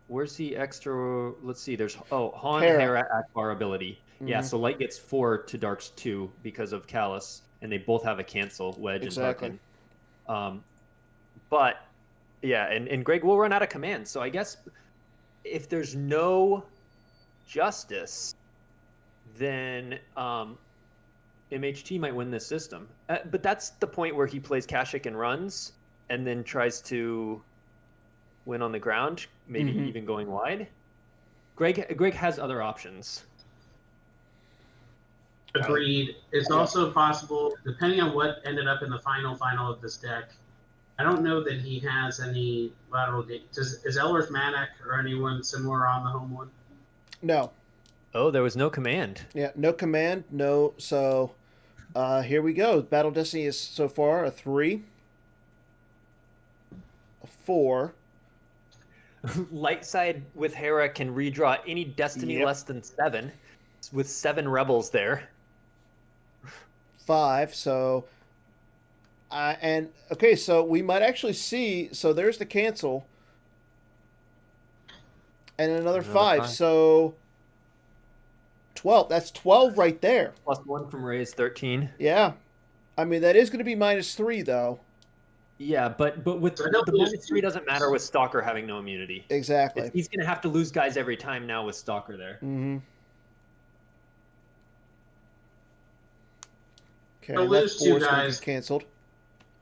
Where's the extra? Let's see. There's Han, Hera. Hera, Akbar ability. Yeah, so Light gets 4 to Dark's 2 because of Callus, and they both have a cancel, Wedge Exactly. and Tarkin. But yeah, and Greg will run out of commands. So I guess if there's no justice, then MHT might win this system. But that's the point where he plays Kashyyyk and runs, and then tries to win on the ground, maybe even going wide. Greg has other options. Agreed. It's also possible, depending on what ended up in the final of this deck. I don't know that he has any lateral. Is Ellers Manic or anyone similar on the home 1? No. Oh, there was no command. Yeah, no command, no. So here we go. Battle Destiny is so far a 3, a 4. Light side with Hera can redraw any destiny less than 7, with 7 rebels there. 5. So, and okay, so we might actually see. So there's the cancel, and another 5. So 12. That's 12 right there. Plus 1 from Ray's 13. Yeah, I mean that is going to be -3 though. Yeah, but with the -3 doesn't matter with Stalker having no immunity. Exactly. He's going to have to lose guys every time now with Stalker there. Mm-hmm. Okay, He'll that lose 4 2 is going to guys. be canceled.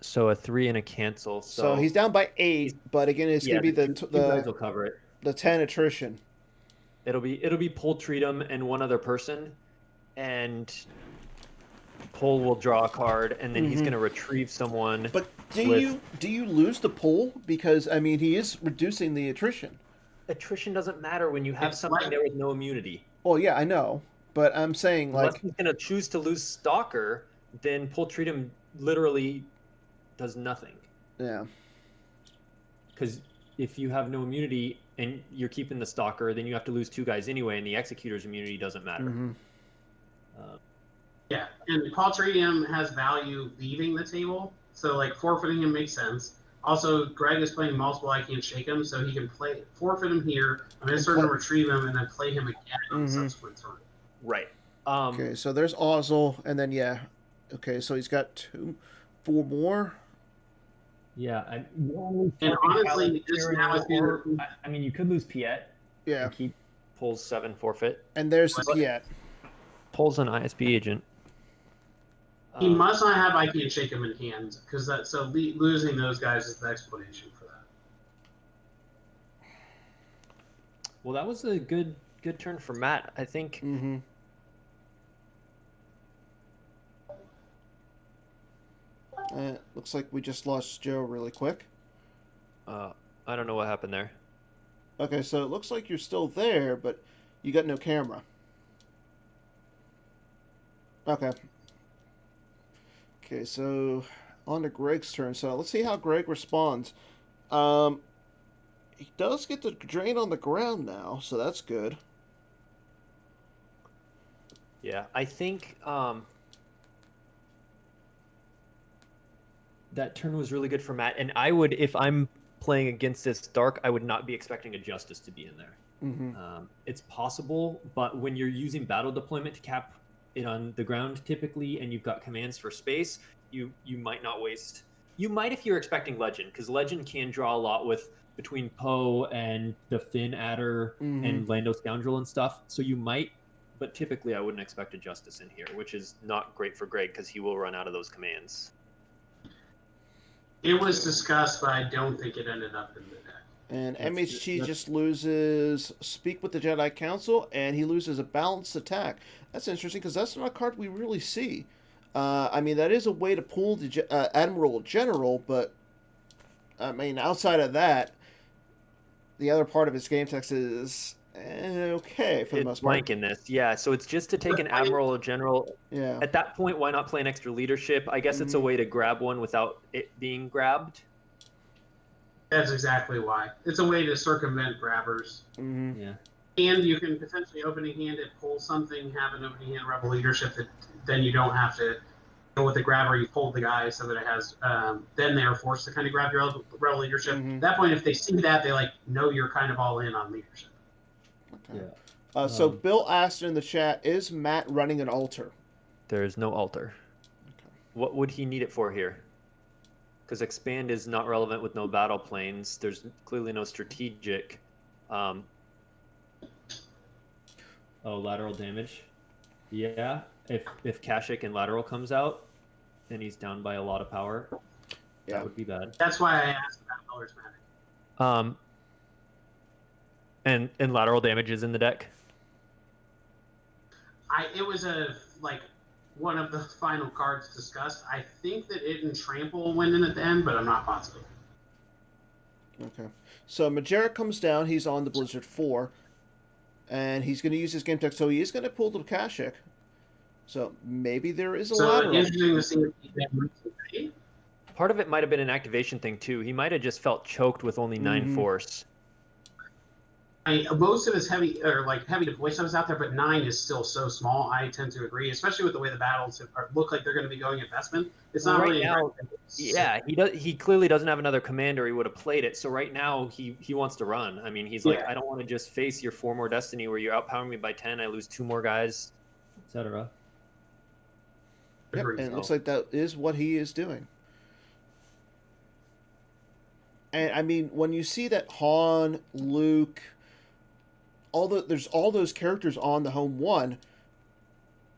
So a 3 and a cancel. So he's down by 8, but again, it's going to be two guys will cover it. the 10 attrition. It'll be Pol Treatum and one other person, and Pol will draw a card, and then he's going to retrieve someone. But do you lose the pull? Because I mean, he is reducing the attrition. Attrition doesn't matter when you have something there with no immunity. Well, yeah, I know, but I'm saying like Unless he's going to choose to lose Stalker, then Pol Treatum literally does nothing. Yeah. Because if you have no immunity and you're keeping the Stalker, then you have to lose 2 guys anyway, and the Executor's immunity doesn't matter. Yeah, and Paul Tritium has value leaving the table, so like forfeiting him makes sense. Also, Greg is playing multiple I Can't Shake Him, so he can forfeit him here, on his turn to retrieve him, and then play him again on subsequent turn. Right. Okay, so there's Ozzel, and then okay, so he's got 4 more. Yeah, And honestly, this now is I mean, you could lose Piet. Yeah. And keep Pulls 7 forfeit. And there's the Piet. Pulls an ISB agent. He must not have I Can't Shake Him in hand, because losing those guys is the explanation for that. Well, that was a good. Good turn for Matt, I think. Mm-hmm. Looks like we just lost Joe really quick. I don't know what happened there. Okay, so it looks like you're still there, but you got no camera. Okay. Okay, so on to Greg's turn. So let's see how Greg responds. He does get the drain on the ground now, so that's good. Yeah, I think that turn was really good for Matt. And I would, if I'm playing against this Dark, I would not be expecting a Justice to be in there. Mm-hmm. It's possible, but when you're using battle deployment to cap it on the ground typically, and you've got commands for space, you might not waste. You might if you're expecting Legend, because Legend can draw a lot with between Poe and the Finn Adder and Lando Scoundrel and stuff. So you might, but typically I wouldn't expect a Justice in here, which is not great for Greg because he will run out of those commands. It was discussed, but I don't think it ended up in the deck. And MHT just loses Speak with the Jedi Council, and he loses a Balanced Attack. That's interesting, because that's not a card we really see. I mean, that is a way to pull the Admiral General, but, I mean, outside of that, the other part of his game text is okay for the most part. Blank in this, yeah. So it's just to take an Admiral or General. Yeah. At that point, why not play an extra leadership? I guess it's a way to grab one without it being grabbed. That's exactly why. It's a way to circumvent grabbers. Mm-hmm. Yeah. And you can potentially opening hand it, pull something, have an opening hand rebel leadership that then you don't have to go with the grabber. You pull the guy so that it has. Then they're forced to kind of grab your rebel leadership. At that point, if they see that, they know you're kind of all in on leadership. Okay. Yeah. So Bill asked in the chat, is Matt running an altar? There is no altar. Okay. What would he need it for here? Because expand is not relevant with no battle planes. There's clearly no strategic. Lateral damage. Yeah, if Kashyyyk and lateral comes out, then he's down by a lot of power. Yeah. That would be bad. That's why I asked about colors matter. And lateral damage is in the deck. It was one of the final cards discussed. I think that it and Trample went in at the end, but I'm not positive. Okay. So Majera comes down. He's on the Blizzard 4. And he's going to use his game tech. So he is going to pull the Kashyyyk. So maybe there is a lateral. So interesting to see if he can. Part of it might have been an activation thing, too. He might have just felt choked with only 9 force. Most of his heavy deploy stuff is out there, but 9 is still so small. I tend to agree, especially with the way the battles look like they're going to be going investment. It's not right really now. Yeah, he clearly doesn't have another commander. He would have played it. So right now he wants to run. I mean, he's like, I don't want to just face your 4 more Destiny where you're outpowering me by 10. I lose 2 more guys, etc. Yep, and it looks like that is what he is doing. And I mean, when you see that Han, Luke, there's all those characters on the home one.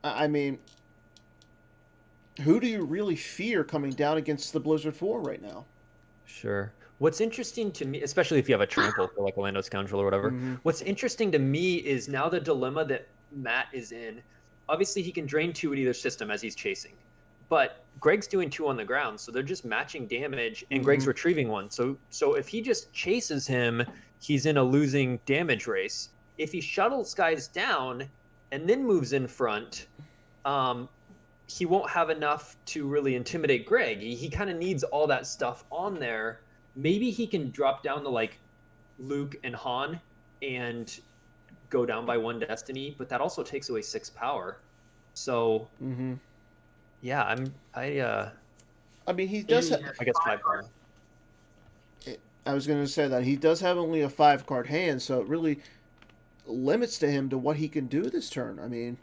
I mean, who do you really fear coming down against the Blizzard 4 right now? Sure. What's interesting to me, especially if you have a trample for like a Lando Scoundrel or whatever, what's interesting to me is now the dilemma that Matt is in. Obviously, he can drain 2 at either system as he's chasing. But Greg's doing 2 on the ground, so they're just matching damage, and Greg's retrieving 1. So if he just chases him, he's in a losing damage race. If he shuttles guys down and then moves in front, he won't have enough to really intimidate Greg. He kind of needs all that stuff on there. Maybe he can drop down to like Luke and Han and go down by 1 Destiny, but that also takes away 6 power. So, yeah, I mean, he does. I guess 5 power. I was going to say that he does have only a 5-card hand, so it really limits to him to what he can do this turn. I mean,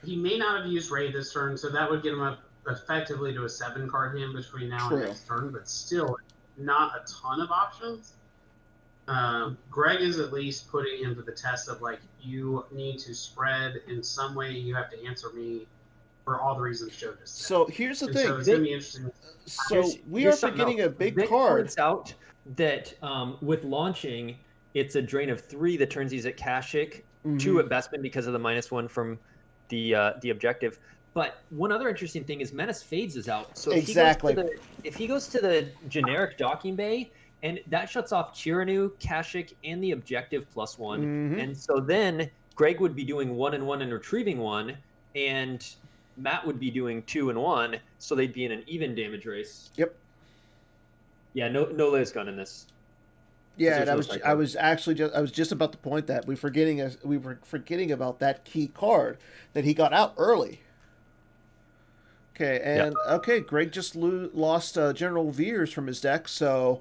he may not have used Ray this turn, so that would get him up effectively to a 7-card hand between now and next turn, but still not a ton of options. Greg is at least putting him to the test of you need to spread in some way. You have to answer me for all the reasons Joe just said. So here's the thing. So it's going to be interesting. So we are forgetting a big card. Points out that with launching, It's a drain of 3 that turns these at Kashyyyk, 2 at Bespin because of the -1 from the objective. But one other interesting thing is Menace Fades is out. So Exactly. if he goes to the generic docking bay, and that shuts off Chiranu, Kashyyyk, and the objective +1. And so then Greg would be doing 1 and 1 and retrieving 1, and Matt would be doing 2 and 1, so they'd be in an even damage race. Yep. Yeah, no laser gun in this. Yeah, and I was just about to point that we were forgetting about that key card that he got out early. Okay, and okay, Greg just lost General Veers from his deck, so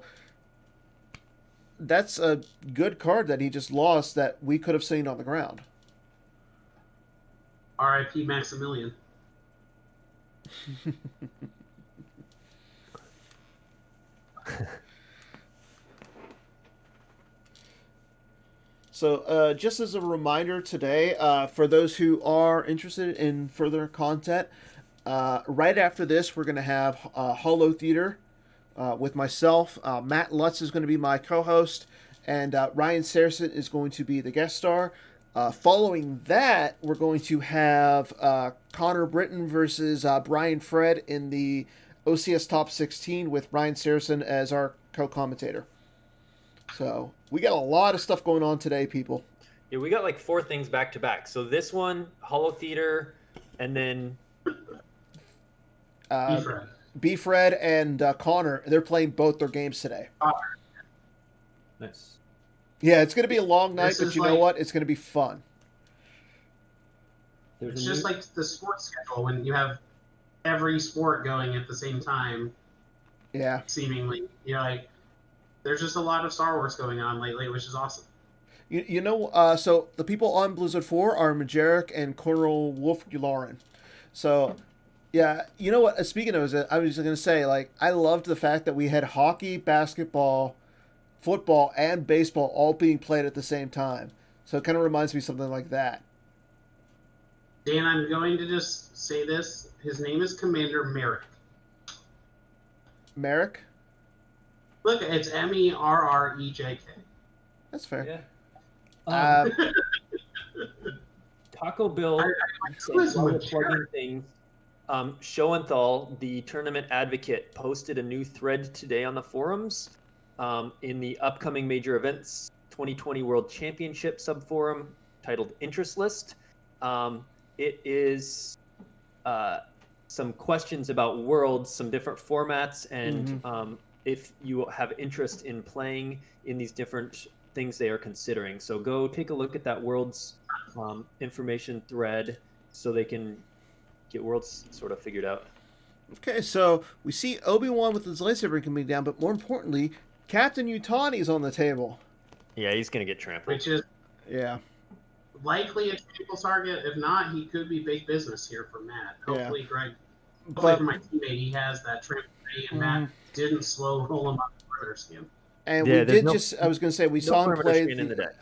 that's a good card that he just lost that we could have seen on the ground. R.I.P. Maximilian. So just as a reminder today, for those who are interested in further content, right after this, we're going to have Holo Theater with myself. Matt Lutz is going to be my co-host, and Ryan Saracen is going to be the guest star. Following that, we're going to have Connor Britton versus Brian Fred in the OCS Top 16 with Ryan Saracen as our co-commentator. So we got a lot of stuff going on today, people. Yeah, we got like 4 things back to back. So this one, Holo Theater, and then B-Fred and Connor, they're playing both their games today. Nice. Yeah, it's going to be a long night, but you know what? It's going to be fun. It's just like the sports schedule when you have every sport going at the same time. Yeah. Seemingly. You know, like, there's just a lot of Star Wars going on lately, which is awesome. You know, so the people on Blizzard 4 are Majeric and Colonel Wolf Gularin. So, yeah, you know what? Speaking of it, I was going to say, like, I loved the fact that we had hockey, basketball, football, and baseball all being played at the same time. So it kind of reminds me of something like that. Dan, I'm going to just say this. His name is Commander Merrick. Merrick? Look, it's Merrejk. That's fair. Yeah. Taco Bill, plugging things. Schoenthal, the tournament advocate, posted a new thread today on the forums in the upcoming major events 2020 World Championship subforum titled Interest List. It is some questions about Worlds, some different formats, and if you have interest in playing in these different things they are considering. So go take a look at that Worlds information thread so they can get Worlds sort of figured out. Okay, so we see Obi-Wan with his lightsaber coming down, but more importantly, Captain Yutani's on the table. Yeah, he's going to get trampled. Which is likely a trample target. If not, he could be big business here for Matt. Hopefully, Greg, hopefully for my teammate, he has that trample and Matt didn't slow roll him up the perimeter skin. And we did I was going to say, we saw him play in the deck.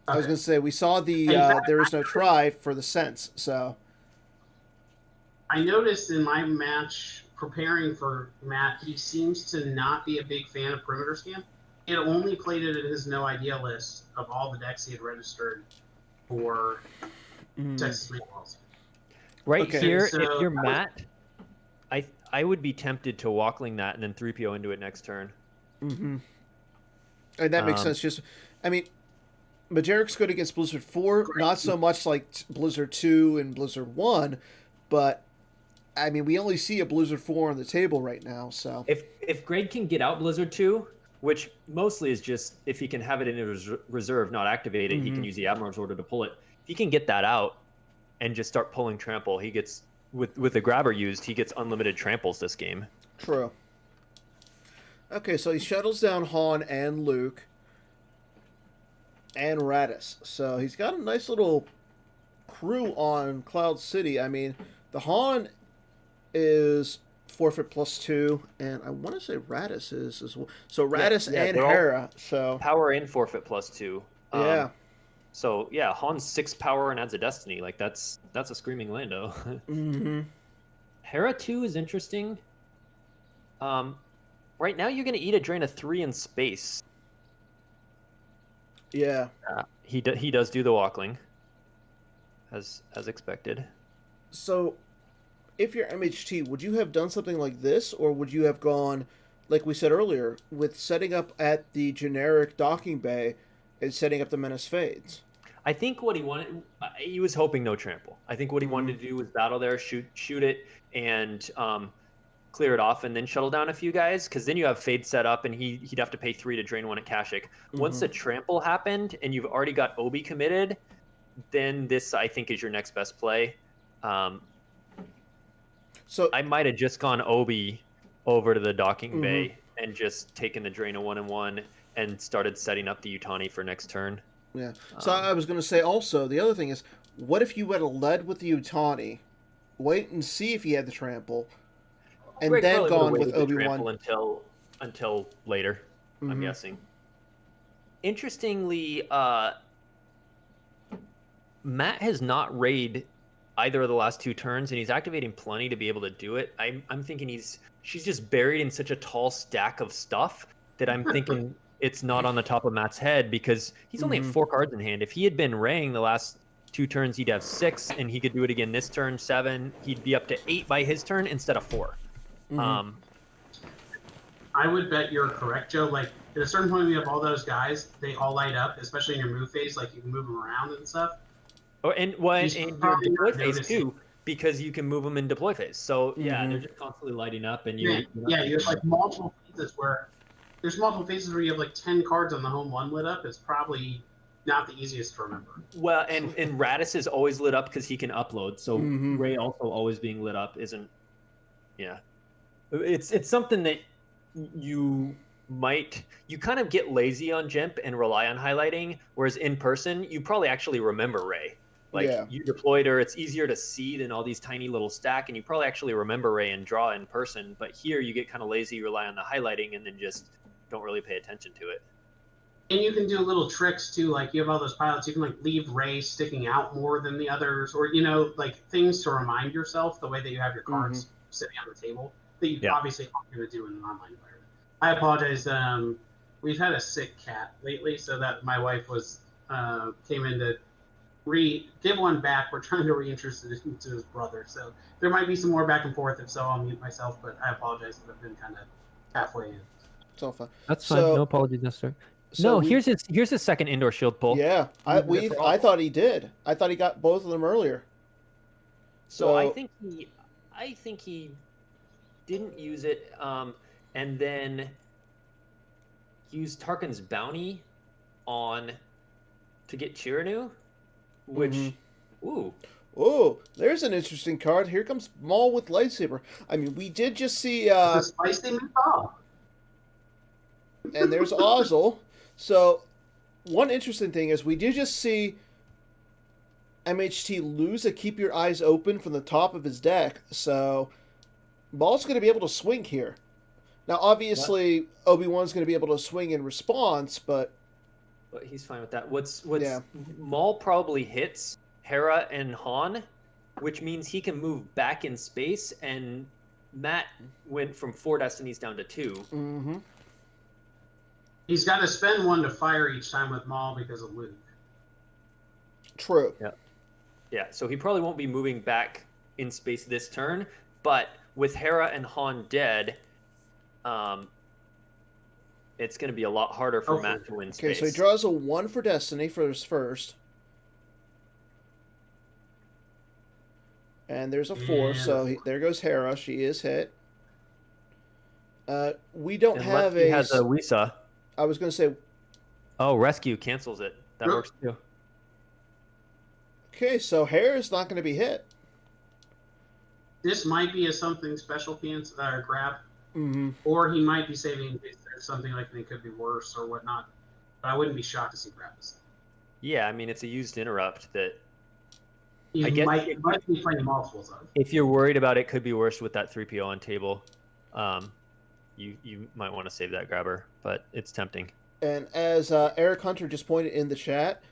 I was going to say, we saw the there is no try for the sense, so. I noticed in my match preparing for Matt, he seems to not be a big fan of perimeter scan. He had only played it in his no idea list of all the decks he had registered for Texas Meatballs. Right here, so, if you're Matt, I would be tempted to walkling that and then 3PO into it next turn. And that makes sense. Just, I mean, Majeric's good against Blizzard 4, not so much like Blizzard 2 and Blizzard 1, but I mean, we only see a Blizzard 4 on the table right now, so. If Greg can get out Blizzard 2, which mostly is just if he can have it in his reserve, not activate it, he can use the Admiral's Order to pull it. If he can get that out and just start pulling trample, he gets, with the grabber used, he gets unlimited tramples this game. True. Okay, so he shuttles down Han and Luke and Radis. So he's got a nice little crew on Cloud City. I mean, the Han is forfeit +2, and I want to say Radis is as well. So Radis and Hera. So power and forfeit +2. Yeah. So yeah, Han's 6 power and adds a destiny. Like that's a screaming Lando. Hera 2 is interesting. Right now you're gonna eat a drain of 3 in space. Yeah. He does do the walkling, as expected. So, if you're MHT, would you have done something like this, or would you have gone, like we said earlier, with setting up at the generic docking bay and setting up the Menace Fades? I think what he wanted, he was hoping no trample. I think what he wanted to do was battle there, shoot it, and clear it off, and then shuttle down a few guys. Because then you have fade set up, and he'd have to pay 3 to drain 1 at Kashyyyk. Once the trample happened, and you've already got Obi committed, then this I think is your next best play. So I might have just gone Obi over to the docking bay and just taken the drain of 1 and 1 and started setting up the Utani for next turn. Yeah. So I was going to say also, the other thing is, what if you would have led with the Utani, wait and see if he had the trample, and Greg then probably gone would've with waited the Obi-Wan? trample until later, I'm guessing. Interestingly, Matt has not raid either of the last 2 turns, and he's activating plenty to be able to do it. I'm thinking she's just buried in such a tall stack of stuff that I'm thinking it's not on the top of Matt's head, because he's only at 4 cards in hand. If he had been raying the last 2 turns, he'd have 6, and he could do it again this turn, 7. He'd be up to 8 by his turn instead of 4. I would bet you're correct, Joe. Like, at a certain point, we have all those guys, they all light up, especially in your move phase, like you can move them around and stuff. Oh, and your probably deploy not phase noticing. too, because you can move them in deploy phase. So yeah, they're just constantly lighting up, and Yeah, you have like multiple phases where you have like 10 cards on the home one lit up. It's probably not the easiest to remember. Well, and Radis is always lit up because he can upload. So Ray also always being lit up isn't. Yeah, it's something that you kind of get lazy on Jemp and rely on highlighting, whereas in person you probably actually remember Ray. Like you deployed her, it's easier to see than all these tiny little stack, and you probably actually remember Ray and draw in person. But here you get kind of lazy, rely on the highlighting, and then just don't really pay attention to it. And you can do little tricks too, like you have all those pilots, you can like leave Ray sticking out more than the others, or like things to remind yourself the way that you have your cards sitting on the table that you obviously aren't going to do in an online environment. I apologize. We've had a sick cat lately, so that my wife came in to give one back. We're trying to reintroduce it to his brother, so there might be some more back and forth. If so, I'll mute myself, but I apologize that I've been kind of halfway in. It's all fine. That's fine. No apologies necessary. Here's his second indoor shield pull. Yeah, I thought he did. I thought he got both of them earlier. So I think he didn't use it, and then used Tarkin's bounty to get Chiranu, which Oh, there's an interesting card. Here comes Maul with lightsaber. I mean, we did just see Spicy meatball. And there's Ozzel. So, one interesting thing is we did just see MHT lose a Keep Your Eyes Open from the top of his deck. So, Maul's going to be able to swing here. Now, obviously, Obi-Wan's going to be able to swing in response, but he's fine with that. Maul probably hits Hera and Han, which means he can move back in space, and Matt went from 4 destinies down to 2. He's got to spend 1 to fire each time with Maul because of Luke. True. Yeah, so he probably won't be moving back in space this turn, but with Hera and Han dead, it's going to be a lot harder for Matt to win space. Okay, so he draws a 1 for Destiny for his first. And there's a 4, so there goes Hera. She is hit. We don't have He has a Wisa. I was going to say... Oh, Rescue cancels it. That works too. Okay, so Hera's not going to be hit. This might be a something special grab. Or he might be saving in case there's something like it could be worse or whatnot. But I wouldn't be shocked to see grab this. Yeah, I mean, it's a used interrupt that You might be playing multiples of. if you're worried about it could be worse with that 3PO on table, you might want to save that grabber, but it's tempting. And as Eric Hunter just pointed in the chat,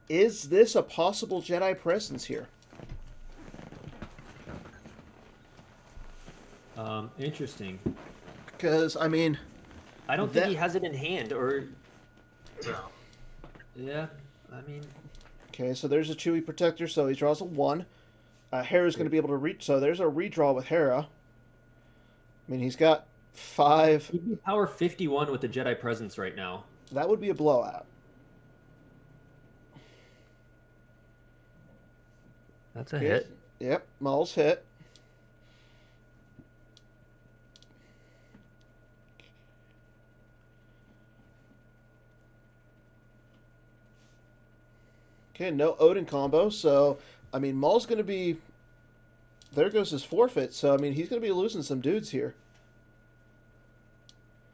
is this a possible Jedi presence here? Interesting. Because, I mean... I don't think he has it in hand, or... Yeah, I mean, Okay, so there's a Chewy Protector, so he draws a 1. Hera's going to be able to reach, so there's a redraw with Hera. I mean, he's got 5. he'd be power 51 with the Jedi Presence right now. That would be a blowout. That's a Okay. hit. Yep, Maul's hit. Okay, no Odin combo, so, I mean, Maul's going to be... There goes his forfeit, so, I mean, he's going to be losing some dudes here.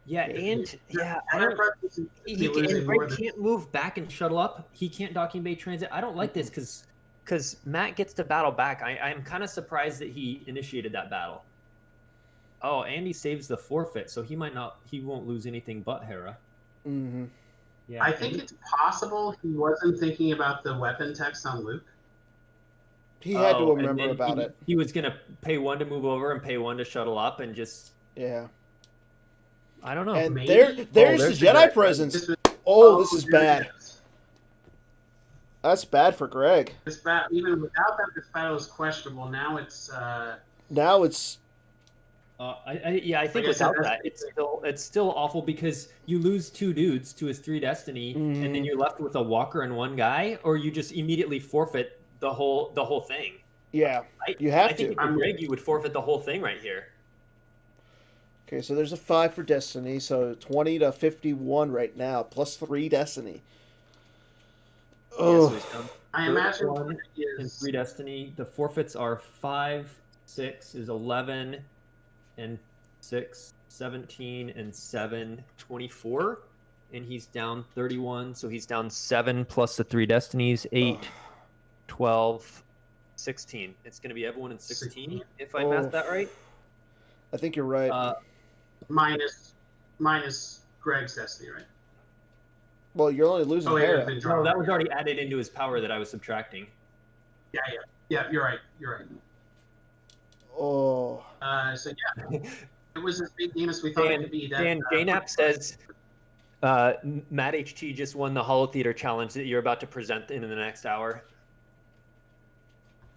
Yeah, and I Our don't. preference is to He be can, losing and more Greg than can't move back and shuttle up. He can't docking bay transit. I don't like this because Matt gets to battle back. I'm kind of surprised that he initiated that battle. Oh, and he saves the forfeit, so he won't lose anything but Hera. Mm-hmm. Yeah, I think it's possible he wasn't thinking about the weapon text on Luke. He had to and remember then about it. He was gonna pay 1 to move over and pay 1 to shuttle up, and just Yeah. I don't know. And maybe. there's there's the the Jedi Jedi presence. This was- Oh, this is there it bad. is. That's bad for Greg. This bat, even without that, this battle is questionable. Now it's Now it's... I think Like I said, without that's- that, it's still awful because you lose 2 dudes to his 3 destiny, and then you're left with a walker and 1 guy, or you just immediately forfeit the whole thing. Yeah, I you have I think to. if you're Greg, you would forfeit the whole thing right here. Okay, so there's a 5 for Destiny, so 20 to 51 right now, plus 3 Destiny. Yeah, Oh, so he's down I imagine 1 Greg and is 3 destiny. The forfeits are 5, 6 is 11, and 6, 17, and 7, 24. And he's down 31, so he's down 7 plus the 3 destinies, 8, 12, 16. It's going to be everyone in 16, if I math that right. I think you're right. minus Greg's destiny, right? Well, you're only losing Oh, yeah, Hera. been No, drawn. that was already added into his power that I was subtracting. Yeah. You're right. You're right. Oh, So yeah, it was as big game as we thought it could be. That Dan JNAP says Matt HT just won the Hollow Theater challenge that you're about to present in the next hour.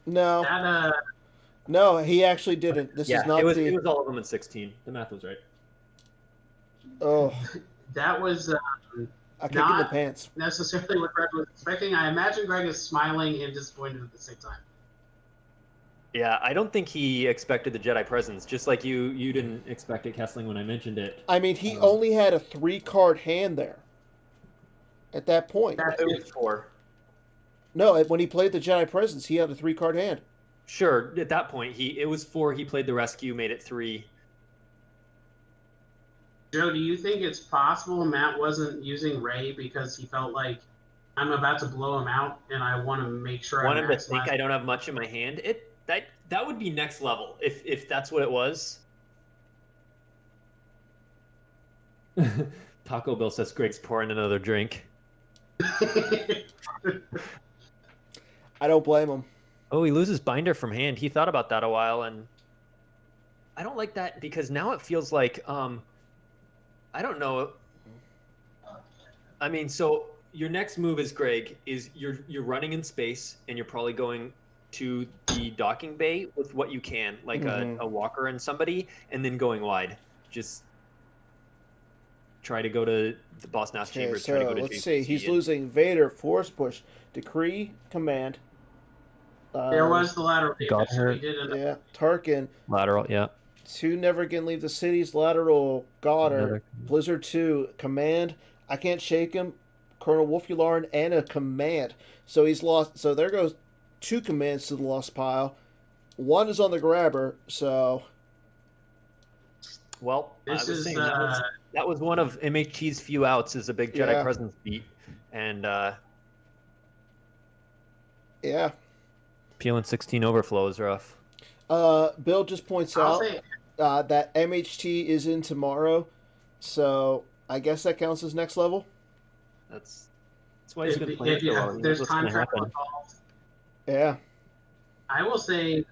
no. that No, he actually didn't. This is not it was all of them in 16. The math was right. Oh, that was I kicked in the Not- pants. necessarily what Greg was expecting. I imagine Greg is smiling and disappointed at the same time. Yeah, I don't think he expected the Jedi presence, just like you didn't expect it, Kessling, when I mentioned it. I mean, he only had a 3-card hand there. At that point. That's It it. was 4. No, when he played the Jedi Presence, he had a 3-card hand. Sure, at that point, it was 4. He played the rescue, made it 3. Joe, do you think it's possible Matt wasn't using Ray because he felt like I'm about to blow him out and I want to make sure Want I him to think maximize- I don't have much in my hand. That would be next level if that's what it was. Taco Bill says Greg's pouring another drink. I don't blame him. Oh, he loses binder from hand. He thought about that a while, and I don't like that because now it feels like I don't know. I mean, so your next move is Greg is you're running in space and you're probably going to the docking bay with what you can, like a walker and somebody, and then going wide. Just try to go to the Boss Nass Okay, Chambers. Try to so go to let's see. JCC He's and- losing Vader, Force Push, Decree, Command. There was the lateral Got damage, so her. he did end up Yeah, Tarkin. lateral. Yeah. 2 Never Again Leave the Cities, Lateral, Goddard. Another- Blizzard 2, Command. I Can't Shake Him, Colonel Wolfularin, and a Command. So he's lost. So there goes 2 commands to the lost pile. 1 is on the grabber, so... Well, This I was is, saying that was one of MHT's few outs is a big Jedi Yeah. presence beat, and Yeah. peeling 16 overflow is rough. Bill just points I'll out say that MHT is in tomorrow, so I guess that counts as next level. That's why he's been playing so long. He knows there's what's gonna contract happen. involved. Yeah. I will say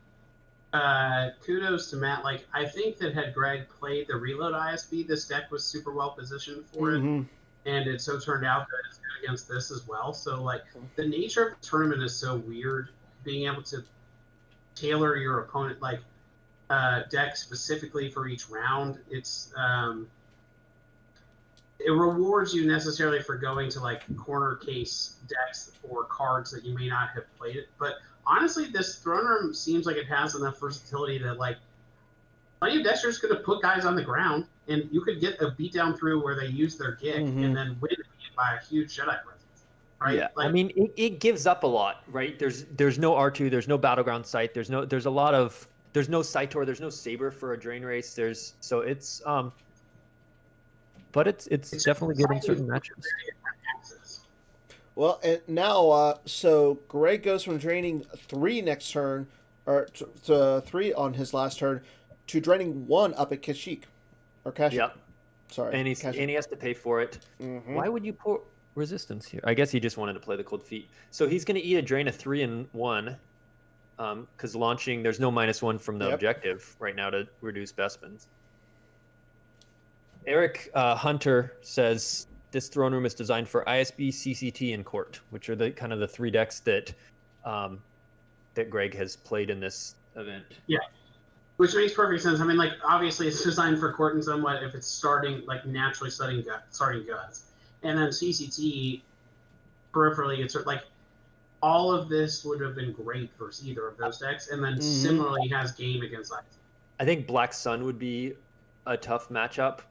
kudos to Matt. Like, I think that had Greg played the reload ISB, this deck was super well positioned for it. Mhm. and it so turned out that it's good against this as well. So like the nature of the tournament is so weird. Being able to tailor your opponent like deck specifically for each round, it rewards you necessarily for going to like corner case decks or cards that you may not have played it. But honestly, this throne room seems like it has enough versatility that like plenty of decks are just going to put guys on the ground, and you could get a beatdown through where they use their gig and then win by a huge Jedi presence. Right? Yeah, like, I mean, it gives up a lot, right? There's no R2, there's no battleground site, there's no Saitor, there's no Saber for a drain race. But it's definitely good in certain matchups. Well, and now, so Greg goes from draining 3 next turn, or to 3 on his last turn, to draining 1 up at Kashyyyk. Or Kashyyyk. Yep. Sorry. And he has to pay for it. Mm-hmm. Why would you put resistance here? I guess he just wanted to play the cold feet. So he's going to eat a drain of 3 and 1, because launching, there's no -1 from the objective right now to reduce Bespins. Eric Hunter says this throne room is designed for ISB, CCT, and Court, which are the kind of the 3 decks that Greg has played in this event. Yeah, which makes perfect sense. I mean, like obviously it's designed for Court and somewhat if it's starting like naturally starting guts, and then CCT peripherally, it's like all of this would have been great versus either of those decks, and then similarly has game against ISB. I think Black Sun would be a tough matchup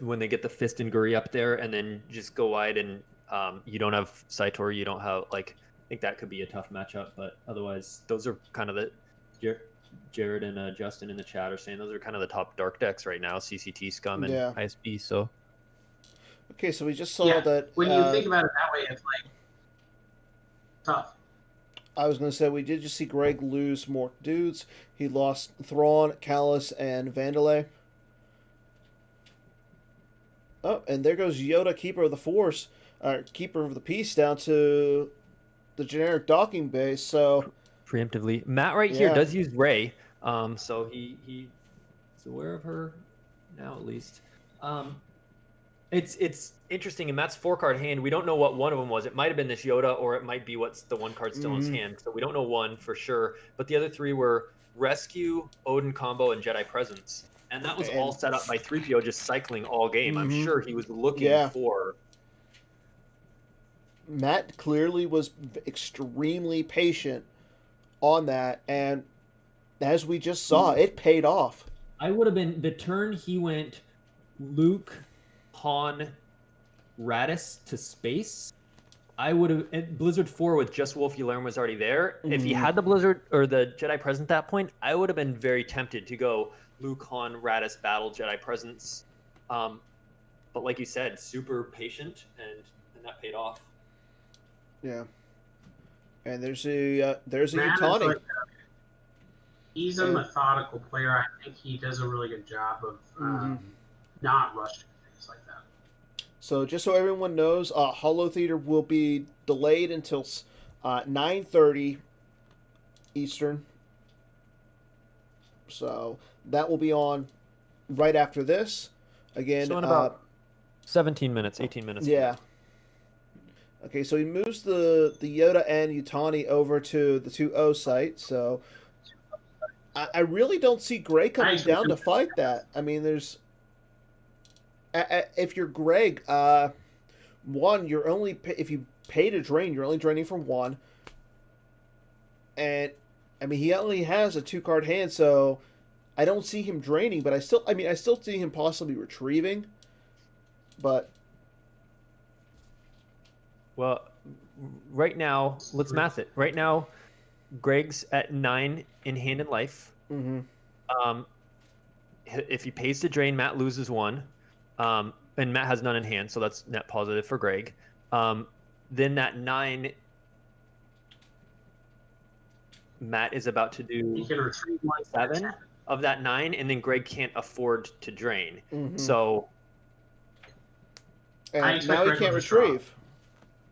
when they get the Fist and Guri up there and then just go wide and you don't have Saitor, you don't have I think that could be a tough matchup, but otherwise those are kind of the Jared and Justin in the chat are saying those are kind of the top dark decks right now, CCT, Scum, and ISB. So okay, so we just saw that when you think about it that way, it's like tough. I was going to say we did just see Greg lose more dudes. He lost Thrawn, Callus, and Vandalay. Oh, and there goes Yoda, Keeper of the Force, Keeper of the Peace, down to the generic docking base. So preemptively, Matt right here does use Rey, so he's aware of her now at least. It's interesting. In Matt's 4-card hand, we don't know what one of them was. It might have been this Yoda, or it might be what's the 1 card still in his hand. So we don't know one for sure. But the other 3 were Rescue, Odin Combo, and Jedi Presence. And that was all set up by 3PO just cycling all game. I'm sure he was looking for... Matt clearly was extremely patient on that, and as we just saw, it paid off. I would have been... The turn he went Luke, Han, Radis to space, I would have... Blizzard 4 with just Wolfie Lerm was already there. If he had the Blizzard or the Jedi Presence at that point, I would have been very tempted to go Luke, Han, Radis, Battle, Jedi Presence. But like you said, super patient, and that paid off. Yeah. And there's a Utani. He's a methodical player. I think he does a really good job of not rushing things like that. So just so everyone knows, Hollow Theater will be delayed until 9:30 Eastern. So that will be on right after this. Again, so in about 17 minutes, 18 minutes. Yeah. Okay, so he moves the Yoda and Utani over to the 2-0 site. So I really don't see Greg coming down to fight that. I mean, there's... If you're Greg, one, you're only... If you pay to drain, you're only draining from 1. And, I mean, he only has a 2-card hand, so I don't see him draining, but I still see him possibly retrieving. But... Well, right now, let's math it. Right now, Greg's at 9 in hand and life. If he pays to drain, Matt loses 1. And Matt has none in hand, so that's net positive for Greg. Then that 9, Matt is about to do He can retrieve 7 of that 9, and then Greg can't afford to drain. So... And now he can't retrieve.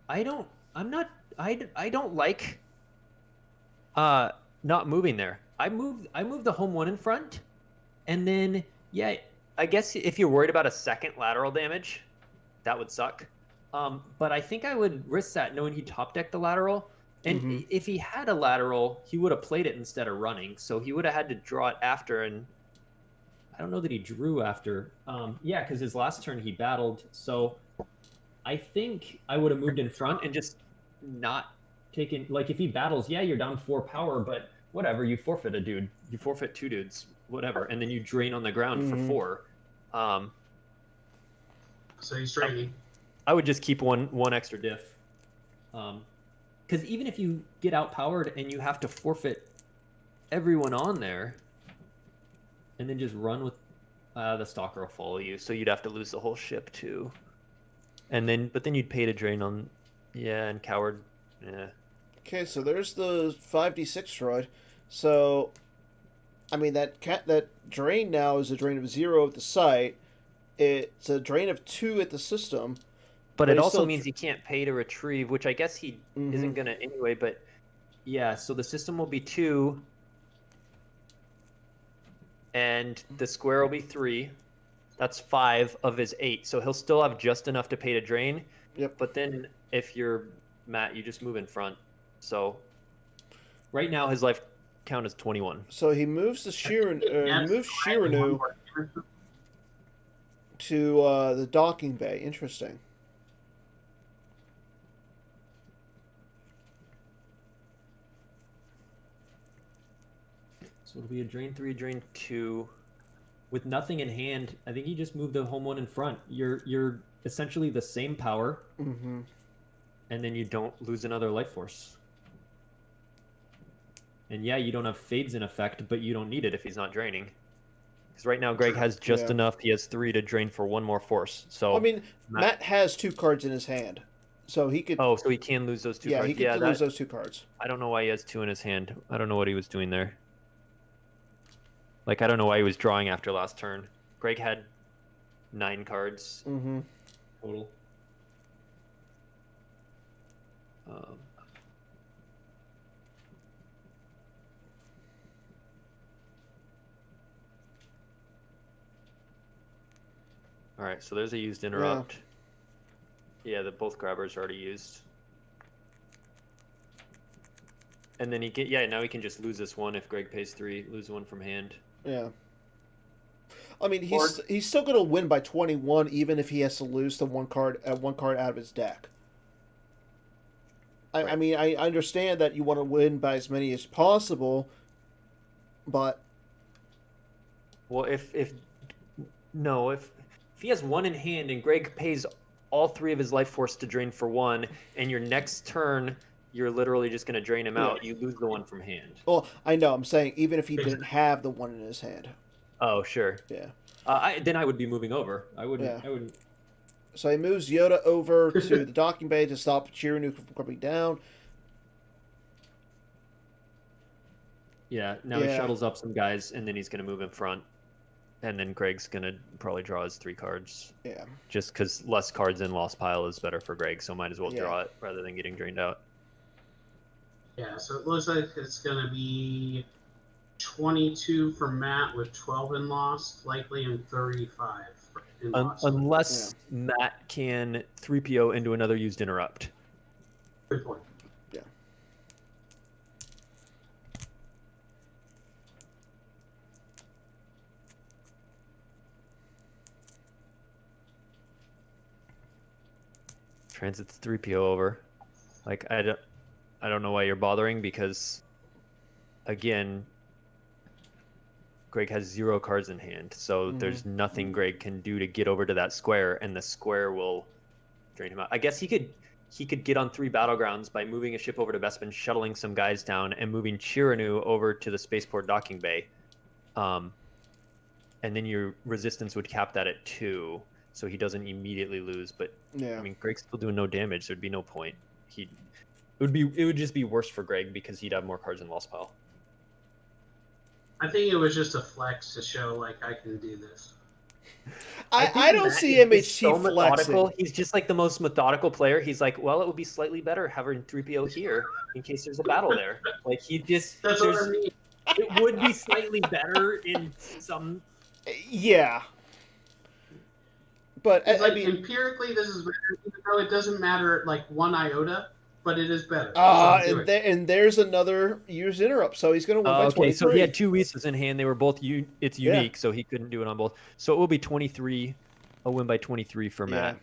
I don't like not moving there. I move the home 1 in front, and then I guess if you're worried about a second lateral damage, that would suck. But I think I would risk that knowing he top decked the lateral. And if he had a lateral, he would have played it instead of running. So he would have had to draw it after. And I don't know that he drew after. Yeah, because his last turn he battled. So I think I would have moved in front and just not taken. Like if he battles, yeah, you're down 4 power, but whatever. You forfeit a dude. You forfeit 2 dudes, whatever. And then you drain on the ground for 4. So he's draining. I would just keep one extra diff. Because even if you get outpowered and you have to forfeit everyone on there, and then just run with the stalker will follow you, so you'd have to lose the whole ship too. But then you'd pay to drain on, and coward, yeah. Okay, so there's the 5d6 droid. So, I mean that drain now is a drain of 0 at the site. It's a drain of 2 at the system. But it also means he can't pay to retrieve, which I guess he isn't going to anyway. But yeah, so the system will be 2. And the square will be 3. That's 5 of his 8. So he'll still have just enough to pay to drain. Yep. But then if you're Matt, you just move in front. So right now his life count is 21. So he moves the Shiranu to the docking bay. Interesting. So it'll be a drain 3, drain 2, with nothing in hand. I think you just move the home one in front. You're essentially the same power, and then you don't lose another life force. And yeah, you don't have fades in effect, but you don't need it if he's not draining. Because right now Greg has just enough. He has 3 to drain for 1 more force. So I mean, Matt has 2 cards in his hand, so he could. Oh, so he can lose those 2 cards. He could lose those 2 cards. I don't know why he has 2 in his hand. I don't know what he was doing there. Like, I don't know why he was drawing after last turn. Greg had 9 cards total. All right, so there's a used interrupt. Yeah, both grabbers are already used. And then now he can just lose this one if Greg pays 3, lose 1 from hand. Yeah. I mean, he's still going to win by 21, even if he has to lose the one card out of his deck. I mean, I understand that you want to win by as many as possible, but well, if he has 1 in hand and Greg pays all 3 of his life force to drain for 1, and your next turn you're literally just going to drain him out, you lose the 1 from hand. Well, I know. I'm saying even if he didn't have the 1 in his hand. Oh, sure. Yeah. Then I would be moving over. I wouldn't. So he moves Yoda over to the docking bay to stop Chiranu from coming down. Yeah. Now he shuttles up some guys, and then he's going to move in front. And then Greg's going to probably draw his 3 cards. Yeah. Just because less cards in lost pile is better for Greg, so might as well draw it rather than getting drained out. Yeah, so it looks like it's going to be 22 for Matt with 12 in lost, likely, and 35 in lost. Unless Matt can 3PO into another used interrupt. Good point. Yeah. Transit's 3PO over. Like, I don't know why you're bothering, because again, Greg has 0 cards in hand, so there's nothing Greg can do to get over to that square, and the square will drain him out. I guess he could get on 3 battlegrounds by moving a ship over to Bespin, shuttling some guys down, and moving Chiranu over to the spaceport docking bay. And then your resistance would cap that at 2, so he doesn't immediately lose. But I mean, Greg's still doing no damage. There'd be no point. It would just be worse for Greg because he'd have more cards in lost pile. I think it was just a flex to show, like, I can do this. I don't see MHT flexing. He's just like the most methodical player. He's like, well, it would be slightly better having 3PO here in case there's a battle there. Like, That's what I mean. It would be slightly better in some. Yeah. But I mean, empirically, this is better even it doesn't matter like one iota, but it is better. So do it. And there's another year's interrupt, so he's going to win by 23. Okay, so he had 2 Weeses in hand. They were both it's Yeah. unique, so he couldn't do it on both. So it will be 23. A win by 23 for Matt.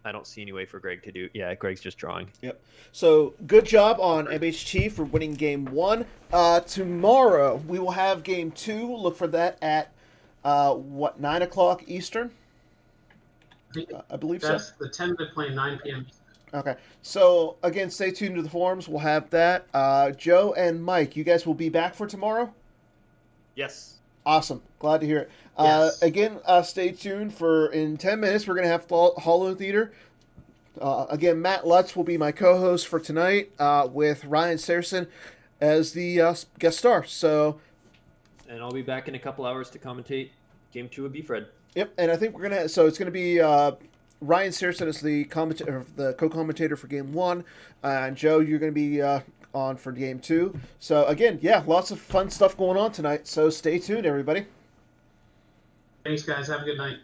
I don't see any way for Greg to do. Yeah, Greg's just drawing. Yep. So good job on MHT for winning game 1. Tomorrow we will have game 2. Look for that at 9 o'clock Eastern. I believe That's so. the 10 to play 9 p.m. Okay. So again, stay tuned to the forums. We'll have that. Joe and Mike, you guys will be back for tomorrow? Yes. Awesome. Glad to hear it. Yes. Again, stay tuned for in 10 minutes. We're going to have Hollow Theater. Again, Matt Lutz will be my co-host for tonight with Ryan Saracen as the guest star. So, And I'll be back in a couple hours to commentate game 2 of Fred. yep. And I think we're going to, so it's going to be Ryan Saracen as the co-commentator for game 1. And Joe, you're going to be on for game 2. So again, yeah, lots of fun stuff going on tonight. So stay tuned, everybody. Thanks, guys. Have a good night.